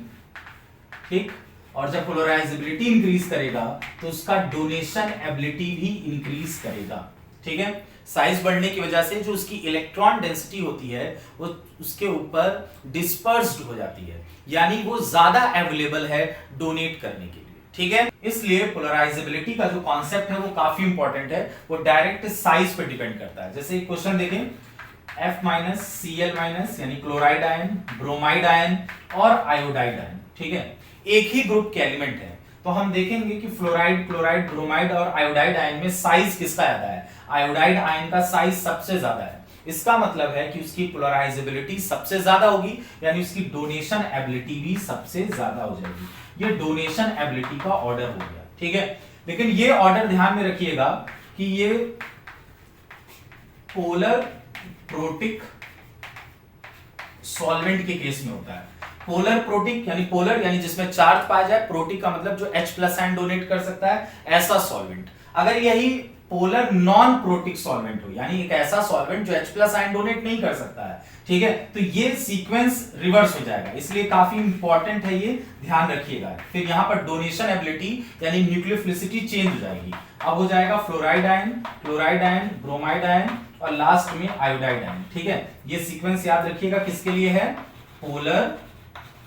ठीक, और जब पोलराइजेबिलिटी इंक्रीज करेगा तो उसका डोनेशन एबिलिटी भी इंक्रीज करेगा। ठीक है, साइज बढ़ने की वजह से जो उसकी इलेक्ट्रॉन डेंसिटी होती है वो उसके ऊपर डिस्पर्स्ड हो जाती है, यानी वो ज्यादा अवेलेबल है डोनेट करने के लिए। ठीक है, इसलिए पोलराइजेबिलिटी का जो कॉन्सेप्ट है वो काफी इंपॉर्टेंट है, वो डायरेक्ट साइज पर डिपेंड करता है। जैसे क्वेश्चन देखें, F- Cl- यानी क्लोराइड आयन, ब्रोमाइड आयन और आयोडाइड आयन, ठीक है, एक ही ग्रुप के एलिमेंट है, तो हम देखेंगे कि फ्लोराइड, क्लोराइड, ब्रोमाइड और आयोडाइड आयन में साइज किसका ज्यादा है, आयोडाइड आयन का साइज सबसे ज्यादा है। इसका मतलब है कि उसकी पोलराइजेबिलिटी सबसे ज्यादा होगी, यानी उसकी डोनेशन एबिलिटी भी सबसे ज्यादा हो जाएगी। ये डोनेशन एबिलिटी का ऑर्डर हो गया। ठीक है, लेकिन ये ऑर्डर ध्यान में रखिएगा कि ये पोलर प्रोटिक सॉल्वेंट के केस में होता है। पोलर प्रोटिक यानी पोलर यानी जिसमें चार्ज पाया जाए, प्रोटिक का मतलब जो H+ आयन डोनेट कर सकता है, ऐसा सॉल्वेंट। अगर यही पोलर नॉन प्रोटिक सॉल्वेंट हो, यानी एक ऐसा सॉल्वेंट जो H+ आयन डोनेट नहीं कर सकता है, ठीक है, तो ये सीक्वेंस रिवर्स हो जाएगा। इसलिए काफी इंपॉर्टेंट है, ये ध्यान रखिएगा। फिर यहां पर डोनेशन एबिलिटी यानी न्यूक्लियोफिलिसिटी चेंज हो जाएगी। अब हो जाएगा fluoride ion, chloride ion, bromide ion और लास्ट में आयोडाइड आयन। ठीक है, ये सीक्वेंस याद रखिएगा किसके लिए है, polar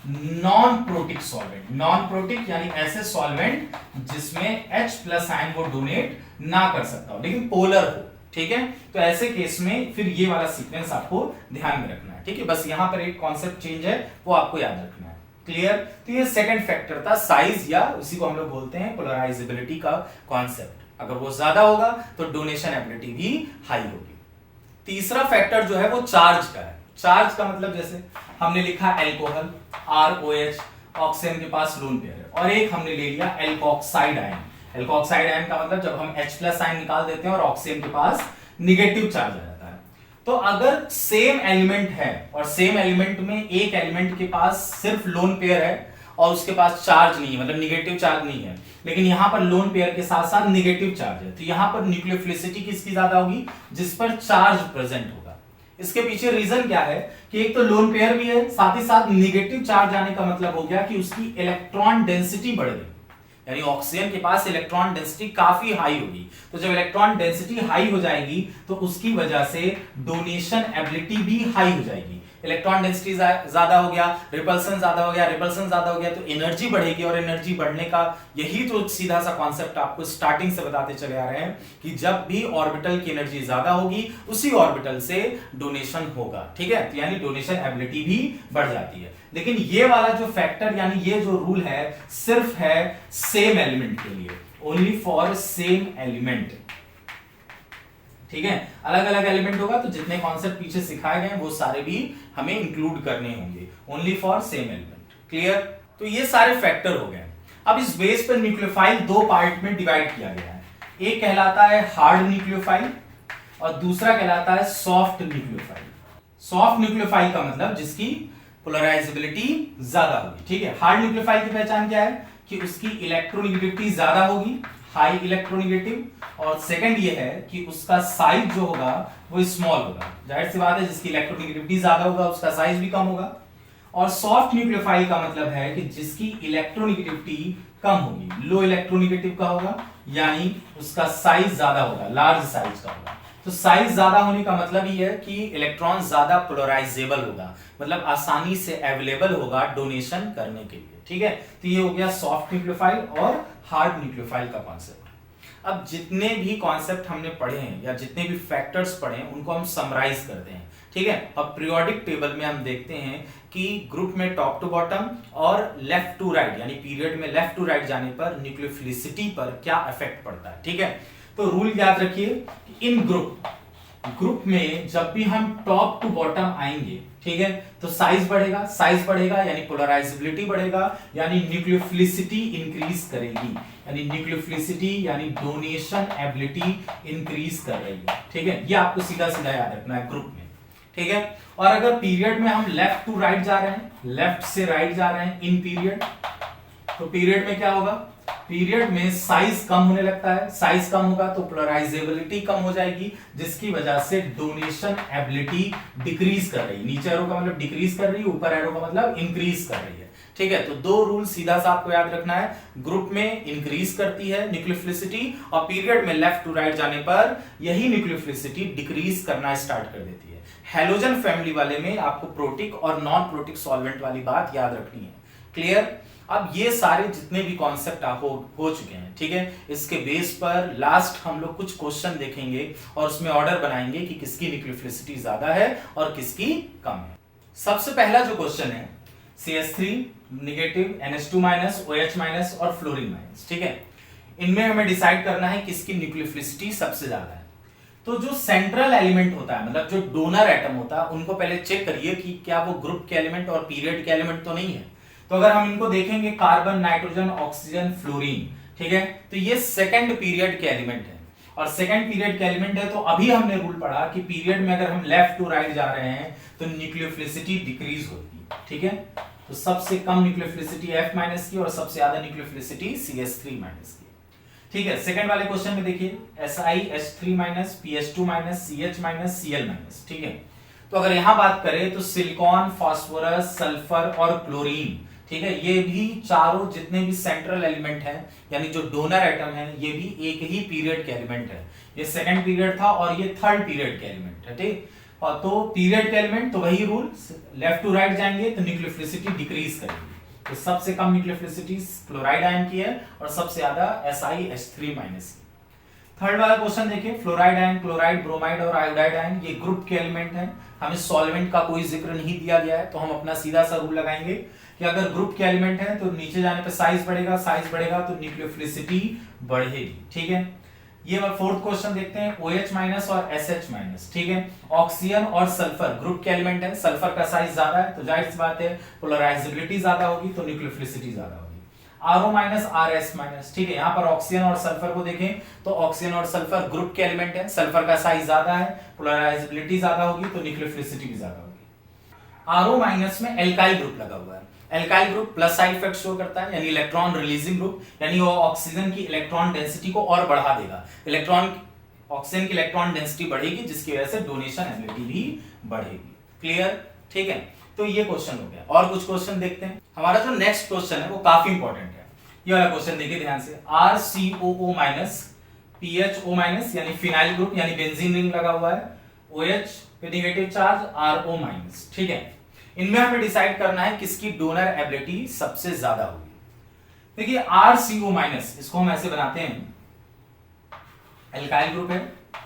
non protic solvent. Non protic यानी ऐसे सॉल्वेंट जिसमें H+ आयन वो डोनेट ना कर सकता हो लेकिन पोलर हो। ठीक है, तो ऐसे केस में फिर ये वाला सीक्वेंस आपको ध्यान में रखना है। ठीक है, बस यहां पर एक कॉन्सेप्ट चेंज है, वो आपको याद रखना है। क्लियर? तो ये सेकंड फैक्टर था, साइज, या उसी को हम लोग बोलते हैं पोलराइजेबिलिटी का कॉन्सेप्ट। अगर वो ज्यादा होगा तो डोनेशन एबिलिटी भी हाई होगी। तीसरा फैक्टर जो है वो चार्ज का है। चार्ज का मतलब जैसे हमने लिखा एल्कोहल ROH, ऑक्सीजन के पास लोन पेयर है, और एक हमने ले लिया एल्कोक्साइड आयन। एल्कोक्साइड आयन का मतलब जब हम H+ आयन निकाल देते हैं और ऑक्सीजन के पास निगेटिव चार्ज आ जाता है। तो अगर सेम एलिमेंट है और सेम एलिमेंट में एक एलिमेंट के पास सिर्फ लोन पेयर है और उसके पास चार्ज नहीं है, मतलब निगेटिव चार्ज नहीं है, लेकिन यहां पर लोन पेयर के साथ साथ निगेटिव चार्ज है, तो यहां पर न्यूक्लियोफिलिसिटी किसकी ज्यादा होगी, जिस पर चार्ज प्रेजेंट होगा। इसके पीछे रीजन क्या है कि एक तो लोन पेयर भी है, साथ ही साथ निगेटिव चार्ज आने का मतलब हो गया कि उसकी इलेक्ट्रॉन डेंसिटी बढ़ गई, यानी ऑक्सीजन के पास इलेक्ट्रॉन डेंसिटी काफी हाई होगी। तो जब इलेक्ट्रॉन डेंसिटी हाई हो जाएगी तो उसकी वजह से डोनेशन एबिलिटी भी हाई हो जाएगी, इलेक्ट्रॉन डेंसिटी ज्यादा हो गया, रिपल्सन ज्यादा हो गया, रिपल्सन ज्यादा हो गया तो एनर्जी बढ़ेगी, और एनर्जी बढ़ने का यही तो सीधा सा कॉन्सेप्ट आपको स्टार्टिंग से बताते चले आ रहे हैं कि जब भी ऑर्बिटल की एनर्जी ज्यादा होगी उसी ऑर्बिटल से डोनेशन होगा, ठीक है। तो यानी डोनेशन एबिलिटी भी बढ़ जाती है। लेकिन ये वाला जो फैक्टर यानी ये जो रूल है सिर्फ है सेम एलिमेंट के लिए, ओनली फॉर सेम एलिमेंट, ठीक है। अलग अलग एलिमेंट होगा तो जितने कॉन्सेप्ट पीछे सिखाए गए वो सारे भी हमें इंक्लूड करने होंगे, only for same element. Clear? तो ये सारे फैक्टर हो गए। अब इस बेस पर न्यूक्लियोफाइल दो पार्ट में डिवाइड किया गया है, एक कहलाता है हार्ड न्यूक्लियोफाइल और दूसरा कहलाता है सॉफ्ट न्यूक्लियोफाइल। सॉफ्ट न्यूक्लियोफाइल का मतलब जिसकी पोलराइजेबिलिटी ज्यादा होगी, ठीक है। हार्ड न्यूक्लियोफाइल की पहचान क्या है कि उसकी इलेक्ट्रोनेगेटिविटी ज्यादा होगी, हाई इलेक्ट्रोनेगेटिव, और सेकंड ये है कि उसका साइज जो होगा वो स्मॉल होगा। जाहिर सी बात है जिसकी इलेक्ट्रोनेगेटिविटी ज्यादा होगा उसका साइज भी कम होगा। और सॉफ्ट न्यूक्लियोफाइल का मतलब है कि जिसकी इलेक्ट्रोनेगेटिविटी कम होगी, लो इलेक्ट्रोनेगेटिव का होगा, यानी उसका साइज ज्यादा होगा, लार्ज साइज का होगा। तो साइज ज्यादा होने का मतलब ये है कि इलेक्ट्रॉन ज्यादा पोलराइजेबल होगा, मतलब आसानी से अवेलेबल होगा डोनेशन करने के लिए, ठीक है। तो ये हो गया सॉफ्ट न्यूक्लियोफाइल और हार्ड न्यूक्लियोफाइल का कॉन्सेप्ट। अब जितने भी कॉन्सेप्ट हमने पढ़े हैं या जितने भी फैक्टर्स पढ़े हैं उनको हम समराइज करते हैं, ठीक है। अब पीरियोडिक टेबल में हम देखते हैं कि ग्रुप में टॉप टू बॉटम और लेफ्ट टू राइट यानी पीरियड में लेफ्ट टू राइट जाने पर न्यूक्लियोफिलिसिटी पर क्या इफेक्ट पड़ता है, ठीक है। तो रूल याद रखिए कि इन ग्रुप में जब भी हम टॉप टू बॉटम आएंगे, ठीक है, तो साइज बढ़ेगा यानी पोलराइजेबिलिटी बढ़ेगा, यानी न्यूक्लियोफिलिसिटी इंक्रीज करेगी, यानी न्यूक्लियोफिलिसिटी यानी डोनेशन एबिलिटी इंक्रीज कर रही है, ठीक है। ये आपको सीधा सीधा याद रखना है ग्रुप में, ठीक है। और अगर पीरियड में हम लेफ्ट टू राइट जा रहे हैं, लेफ्ट से राइट जा रहे हैं इन पीरियड, तो पीरियड में क्या होगा, पीरियड में साइज कम होने लगता है, साइज कम होगा तो पोलराइजेबिलिटी कम हो जाएगी, जिसकी वजह से डोनेशन एबिलिटी डिक्रीज कर रही है। नीचे एरो का मतलब डिक्रीज कर रही है, ऊपर एरो का मतलब इंक्रीज कर रही है, ठीक है। तो दो रूल सीधा सा आपको याद रखना है, ग्रुप में इंक्रीज करती है न्यूक्लियोफिलिसिटी और पीरियड में लेफ्ट टू राइट जाने पर यही न्यूक्लियोफिलिसिटी डिक्रीज करना स्टार्ट कर देती है। हैलोजन फैमिली वाले में आपको प्रोटिक और नॉन प्रोटिक सॉल्वेंट वाली बात याद रखनी है। क्लियर? अब ये सारे जितने भी कॉन्सेप्ट हो चुके हैं, ठीक है, इसके बेस पर लास्ट हम लोग कुछ क्वेश्चन देखेंगे और उसमें ऑर्डर बनाएंगे कि किसकी न्यूक्लियोफिलिसिटी ज्यादा है और किसकी कम है। सबसे पहला जो क्वेश्चन है CH3 negative, NH2 minus, OH minus और फ्लोरीन माइनस, ठीक है। इनमें हमें डिसाइड करना है किसकी न्यूक्लियोफिलिसिटी सबसे ज्यादा है। तो जो सेंट्रल एलिमेंट होता है मतलब जो डोनर एटम होता है उनको पहले चेक करिए कि क्या वो ग्रुप के एलिमेंट और पीरियड के एलिमेंट तो नहीं है। तो अगर हम इनको देखेंगे कार्बन, नाइट्रोजन, ऑक्सीजन, फ्लोरीन, ठीक है, तो ये सेकंड पीरियड के एलिमेंट है और सेकंड पीरियड के एलिमेंट है। तो अभी हमने रूल पढ़ा कि पीरियड में अगर हम लेफ्ट टू राइट जा रहे हैं तो न्यूक्लियोफिलिसिटी डिक्रीज होती है, ठीक है। तो सबसे कम न्यूक्लियोफिलिसिटी F माइनस की और सबसे ज्यादा न्यूक्लियोफिलिसिटी CH3 माइनस की, ठीक है। सेकंड वाले क्वेश्चन में देखिए SiH3 minus, PH2 minus, CH minus, Cl minus, ठीक है। तो अगर यहां बात करें तो सिलिकॉन, फास्फोरस, सल्फर और क्लोरीन, ठीक है, ये भी चारों जितने भी सेंट्रल एलिमेंट हैं यानी जो डोनर एटम है ये भी एक ही पीरियड के एलिमेंट है। ये सेकंड पीरियड था और ये थर्ड पीरियड के एलिमेंट है, ठीक। और तो पीरियड के एलिमेंट तो वही रूल, लेफ्ट टू राइट जाएंगे तो न्यूक्लियोफिलिसिटी डिक्रीज करेगी। तो सबसे कम न्यूक्लियोफिलिसिटी क्लोराइड आयन की है और सबसे ज्यादा SiH3 माइनस की। थर्ड वाला क्वेश्चन देखिए, फ्लोराइड आयन, क्लोराइड, ब्रोमाइड और आयोडाइड आयन ये ग्रुप के एलिमेंट हैं। हमें सॉल्वेंट का कोई जिक्र नहीं दिया गया है तो हम अपना सीधा सा रूल लगाएंगे कि अगर ग्रुप के एलिमेंट है तो नीचे जाने पे साइज बढ़ेगा तो न्यूक्लियोफिलिसिटी बढ़ेगी, ठीक है। ये फोर्थ क्वेश्चन देखते हैं, OH माइनस और SH माइनस, ठीक है। ऑक्सीजन और सल्फर ग्रुप के एलिमेंट है, सल्फर का साइज ज्यादा है तो जाहिर सी बात है पोलराइजेबिलिटी ज्यादा होगी तो न्यूक्लियोफिलिसिटी ज्यादा होगी। RO माइनस, RS माइनस, ठीक है। यहाँ पर ऑक्सीजन और सल्फर को देखें तो ऑक्सीजन और सल्फर ग्रुप के एलिमेंट है, सल्फर का साइज ज्यादा है, पोलराइजेबिलिटी ज्यादा होगी तो न्यूक्लियोफिलिसिटी भी ज्यादा होगी। RO माइनस में एल्काइल ग्रुप लगा हुआ है, alkyl group plus side effect show करता है यानी इलेक्ट्रॉन रिलीजिंग ग्रुप, यानी वो ऑक्सीजन की इलेक्ट्रॉन डेंसिटी को और बढ़ा देगा। ऑक्सीजन की इलेक्ट्रॉन डेंसिटी बढ़ेगी जिसकी वजह से डोनेशन एबिलिटी भी बढ़ेगी। क्लियर? ठीक है, तो ये क्वेश्चन हो गया। और कुछ क्वेश्चन देखते हैं। हमारा जो नेक्स्ट क्वेश्चन है वो काफी इंपॉर्टेंट है। ये वाला क्वेश्चन देखिए ध्यान से, RCOO माइनस, PHO माइनस यानी फिनाइल ग्रुप यानी बेंजीन रिंग लगा हुआ है, OH फिर निगेटिव चार्ज RO माइनस। ठीक है, इनमें हमें डिसाइड करना है किसकी डोनर एबिलिटी सबसे ज्यादा होगी। देखिए RCO माइनस, इसको हम ऐसे बनाते हैं, एल्काइल ग्रुप है,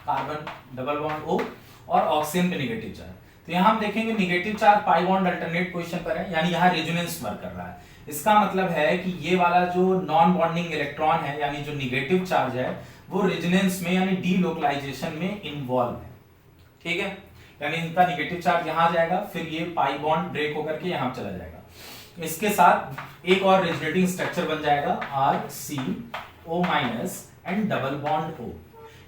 कार्बन डबल बॉन्ड O और ऑक्सीजन पे निगेटिव चार्ज। तो यहां हम देखेंगे negative charge pi bond alternate position पर है, यानी यहां रेजोनेंस वर्क कर रहा है। इसका मतलब है कि ये वाला जो नॉन बॉन्डिंग इलेक्ट्रॉन है, यानी जो निगेटिव चार्ज है, वो रेजोनेंस में यानी डीलोकलाइजेशन में इन्वॉल्व है। ठीक है, यानी इनका निगेटिव चार्ज यहां जाएगा, फिर ये पाई बॉन्ड ब्रेक होकर के यहां चला जाएगा। इसके साथ एक और रेजोनेटिंग स्ट्रक्चर बन जाएगा RCO minus and double bond O।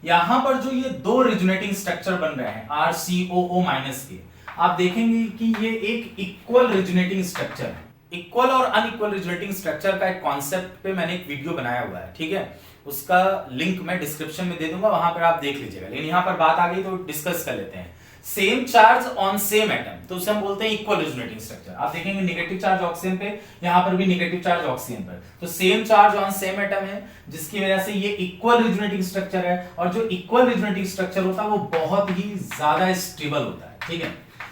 यहां पर जो ये दो रेजोनेटिंग स्ट्रक्चर बन रहे हैं RCOO माइनस के, आप देखेंगे कि ये एक इक्वल रेजोनेटिंग स्ट्रक्चर है। इक्वल और अनइक्वल रेजोनेटिंग स्ट्रक्चर का एक कॉन्सेप्ट पे मैंने एक वीडियो बनाया हुआ है। ठीक है, उसका लिंक मैं डिस्क्रिप्शन में दे दूंगा, वहां पर आप देख लीजिएगा। लेकिन यहां पर बात आ गई तो डिस्कस कर लेते हैं। Same charge on same atom, तो उसे हम बोलते हैं इक्वल रेजोनेटिंग स्ट्रक्चर। आप देखेंगे निगेटिव चार्ज ऑक्सीजन पे, यहां पर भी निगेटिव चार्ज ऑक्सीजन पर, तो same charge on same atom है, जिसकी वजह से ये इक्वल रेजोनेटिंग स्ट्रक्चर है। और जो इक्वल रेजोनेटिंग स्ट्रक्चर होता है वो बहुत ही ज्यादा स्टेबल होता है। ठीक है,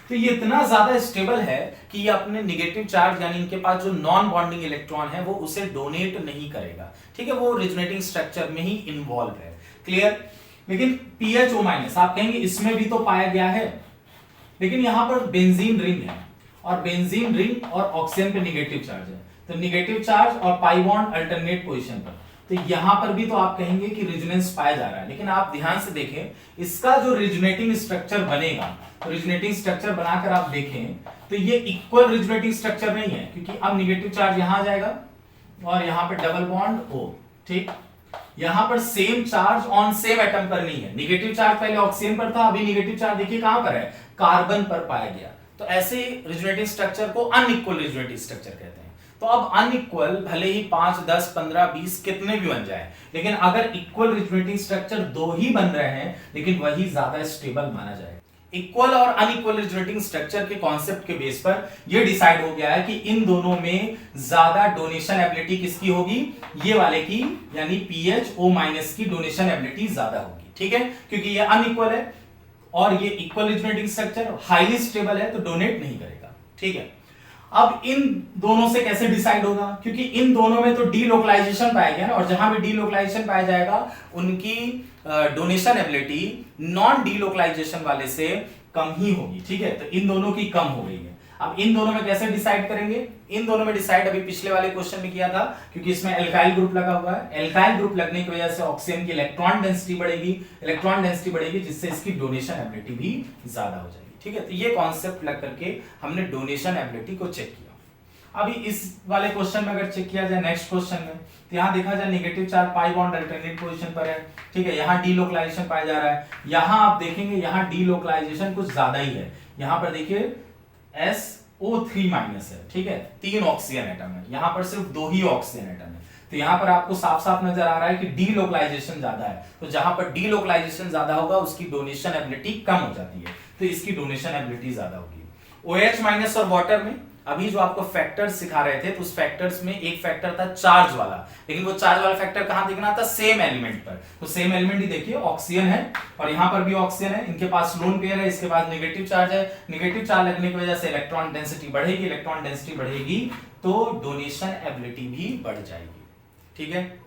तो ये इतना ज्यादा स्टेबल है कि ये अपने निगेटिव चार्ज यानी इनके पास जो नॉन बॉन्डिंग इलेक्ट्रॉन है वो उसे डोनेट नहीं करेगा। ठीक है, वो रेजोनेटिंग स्ट्रक्चर में ही इन्वॉल्व है। क्लियर? लेकिन PHO माइनस, आप कहेंगे इसमें भी तो पाया गया है, लेकिन यहां पर बेंजीन रिंग है, और बेंजीन रिंग और ऑक्सीजन पे निगेटिव चार्ज है, तो निगेटिव चार्ज और पाई बॉन्ड अल्टरनेट पोजीशन पर, तो यहां पर भी तो आप कहेंगे कि रेजोनेंस पाया जा रहा है। लेकिन आप ध्यान से देखें, इसका जो रेजोनेटिंग स्ट्रक्चर बनेगा, तो रेजोनेटिंग स्ट्रक्चर बनाकर आप देखें तो ये इक्वल रेजोनेटिंग स्ट्रक्चर नहीं है, क्योंकि अब निगेटिव चार्ज यहां जाएगा और यहां पे डबल बॉन्ड O। ठीक, यहां पर same charge on same atom पर नहीं है। निगेटिव चार्ज पहले ऑक्सीजन पर था, अभी निगेटिव चार्ज देखिए कहां पर है, कार्बन पर पाया गया। तो ऐसे रेजोनेटिंग स्ट्रक्चर को अनइक्वल रेजोनेटिंग स्ट्रक्चर कहते हैं। तो अब अनइक्वल भले ही 5, 10, 15, 20 कितने भी बन जाए, लेकिन अगर इक्वल रेजोनेटिंग स्ट्रक्चर दो ही बन रहे हैं, लेकिन वही ज्यादा स्टेबल माना जाएगा। इक्वल और अनइक्वल रेजोनेटिंग स्ट्रक्चर के कॉन्सेप्ट के बेस पर यह डिसाइड हो गया है कि इन दोनों में ज्यादा डोनेशन एबिलिटी किसकी होगी, ये वाले की, यानी PHO माइनस की डोनेशन एबिलिटी ज्यादा होगी। ठीक है, क्योंकि ये अनइक्वल है और ये equal resonating structure highly stable है, तो डोनेट नहीं करेगा। ठीक है, अब इन दोनों से कैसे डिसाइड होगा, क्योंकि इन दोनों में तो डीलोकलाइजेशन पाया गया ना, और जहां भी डीलोकलाइजेशन पाया जाएगा उनकी डोनेशन एबिलिटी नॉन डीलोकलाइजेशन वाले से कम ही होगी। ठीक है, तो इन दोनों की कम हो गई है। अब इन दोनों में कैसे डिसाइड करेंगे, इन दोनों में डिसाइड अभी पिछले वाले क्वेश्चन में किया था, क्योंकि इसमें एल्काइल ग्रुप लगा हुआ है। एल्काइल ग्रुप लगने की वजह से ऑक्सीजन की इलेक्ट्रॉन डेंसिटी बढ़ेगी, जिससे इसकी डोनेशन एबिलिटी भी ज्यादा हो जाएगी। ठीक है, तो ये कॉन्सेप्ट लग करके हमने डोनेशन एबिलिटी को चेक किया। अभी इस वाले क्वेश्चन में अगर चेक किया जाए, नेक्स्ट क्वेश्चन में, तो यहां देखा जाए negative charge pi bond alternate position पर है। ठीक है, यहां डीलोकलाइजेशन पाया जा रहा है। यहां आप देखेंगे यहां डीलोकलाइजेशन कुछ ज्यादा ही है। यहां पर देखिए SO3 माइनस है। ठीक है, 3 ऑक्सीजन एटम है, यहां पर सिर्फ 2 ही ऑक्सीजन एटम है। तो यहां पर आपको साफ साफ नजर आ रहा है कि डीलोकलाइजेशन ज्यादा है। तो जहां पर डीलोकलाइजेशन ज्यादा होगा उसकी डोनेशन एबिलिटी कम हो जाती है, तो इसकी डोनेशन एबिलिटी ज्यादा होगी। OH माइनस और वाटर में अभी जो आपको फैक्टर्स सिखा रहे थे, तो उस फैक्टर्स में एक फैक्टर था चार्ज वाला, लेकिन वो चार्ज वाला फैक्टर कहां दिखना था, सेम एलिमेंट पर। तो सेम एलिमेंट ही देखिए, ऑक्सीजन है और यहां पर भी ऑक्सीजन है, इनके पास लोन पेयर है, इसके पास नेगेटिव चार्ज है। नेगेटिव चार्ज लगने की वजह से इलेक्ट्रॉन डेंसिटी बढ़ेगी, इलेक्ट्रॉन डेंसिटी बढ़ेगी तो डोनेशन एबिलिटी भी बढ़ जाएगी। ठीक है,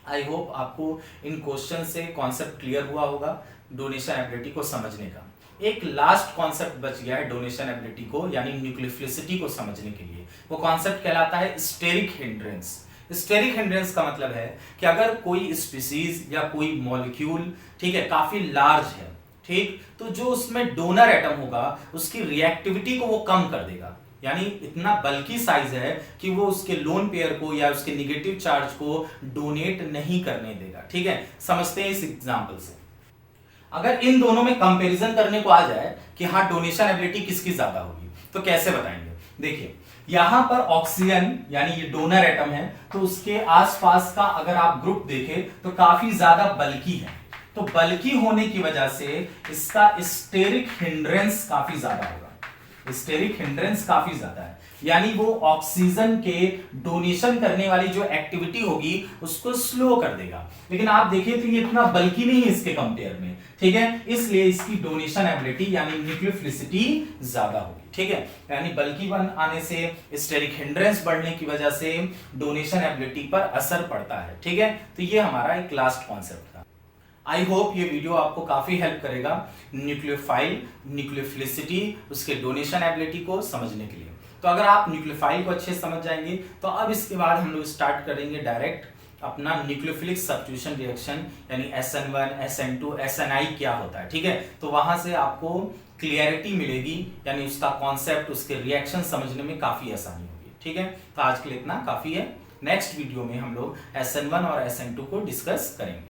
आई होप आपको इन क्वेश्चन से कॉन्सेप्ट क्लियर हुआ होगा डोनेशन एबिलिटी को समझने का। एक लास्ट कॉन्सेप्ट बच गया है डोनेशन एबिलिटी को यानी न्यूक्लियोफिलिसिटी को समझने के लिए। वो कॉन्सेप्ट कहलाता है स्टेरिक हिंड्रेंस। स्टेरिक हिंड्रेंस का मतलब है कि अगर कोई स्पीसीज या कोई मॉलिक्यूल, ठीक है, काफी लार्ज है, ठीक, तो जो उसमें डोनर एटम होगा उसकी रिएक्टिविटी को वो कम कर देगा, यानी इतना बल्कि साइज है कि वो उसके लोन पेयर को या उसके निगेटिव चार्ज को डोनेट नहीं करने देगा। ठीक है, समझते हैं इस एग्जांपल से। अगर इन दोनों में कंपैरिजन करने को आ जाए कि हाँ डोनेशन एबिलिटी किसकी ज्यादा होगी, तो कैसे बताएंगे। देखिए यहां पर ऑक्सीजन यानी ये डोनर एटम है, तो उसके आसपास का अगर आप ग्रुप देखें तो काफी ज्यादा बल्कि है। तो बल्कि होने की वजह से इसका स्टेरिक हिंड्रेंस काफी ज्यादा होगा। स्टेरिक हिंड्रेंस काफी ज्यादा है, यानी वो ऑक्सीजन के डोनेशन करने वाली जो एक्टिविटी होगी उसको स्लो कर देगा। लेकिन आप देखिए तो ये इतना बल्कि नहीं है इसके कंपेयर में, ठीक है, इसलिए इसकी डोनेशन एबिलिटी यानी न्यूक्लियोफिलिसिटी ज्यादा होगी, ठीक है, यानी बल्कीपन आने से, स्टेरिक हिंड्रेंस बढ़ने की वजह से डोनेशन एबिलिटी पर असर पड़ता है, ठीक है। तो ये हमारा एक लास्ट कॉन्सेप्ट था। आई होप ये वीडियो आपको काफी हेल्प करेगा न्यूक्लियोफाइल, न्यूक्लियोफिलिसिटी, उसके डोनेशन एबिलिटी को समझने के लिए। तो अगर आप न्यूक्लियोफाइल को अच्छे से समझ जाएंगे तो अब इसके बाद हम लोग स्टार्ट करेंगे डायरेक्ट अपना न्यूक्लियोफिलिक सब्स्टिट्यूशन रिएक्शन, यानी SN1, SN2, SNI क्या होता है, ठीक है। तो वहां से आपको क्लियरिटी मिलेगी, यानी उसका कॉन्सेप्ट, उसके रिएक्शन समझने में काफी आसानी होगी, ठीक है। तो आज के लिए इतना काफी है। नेक्स्ट वीडियो में हम लोग SN1 और SN2 को डिस्कस करेंगे।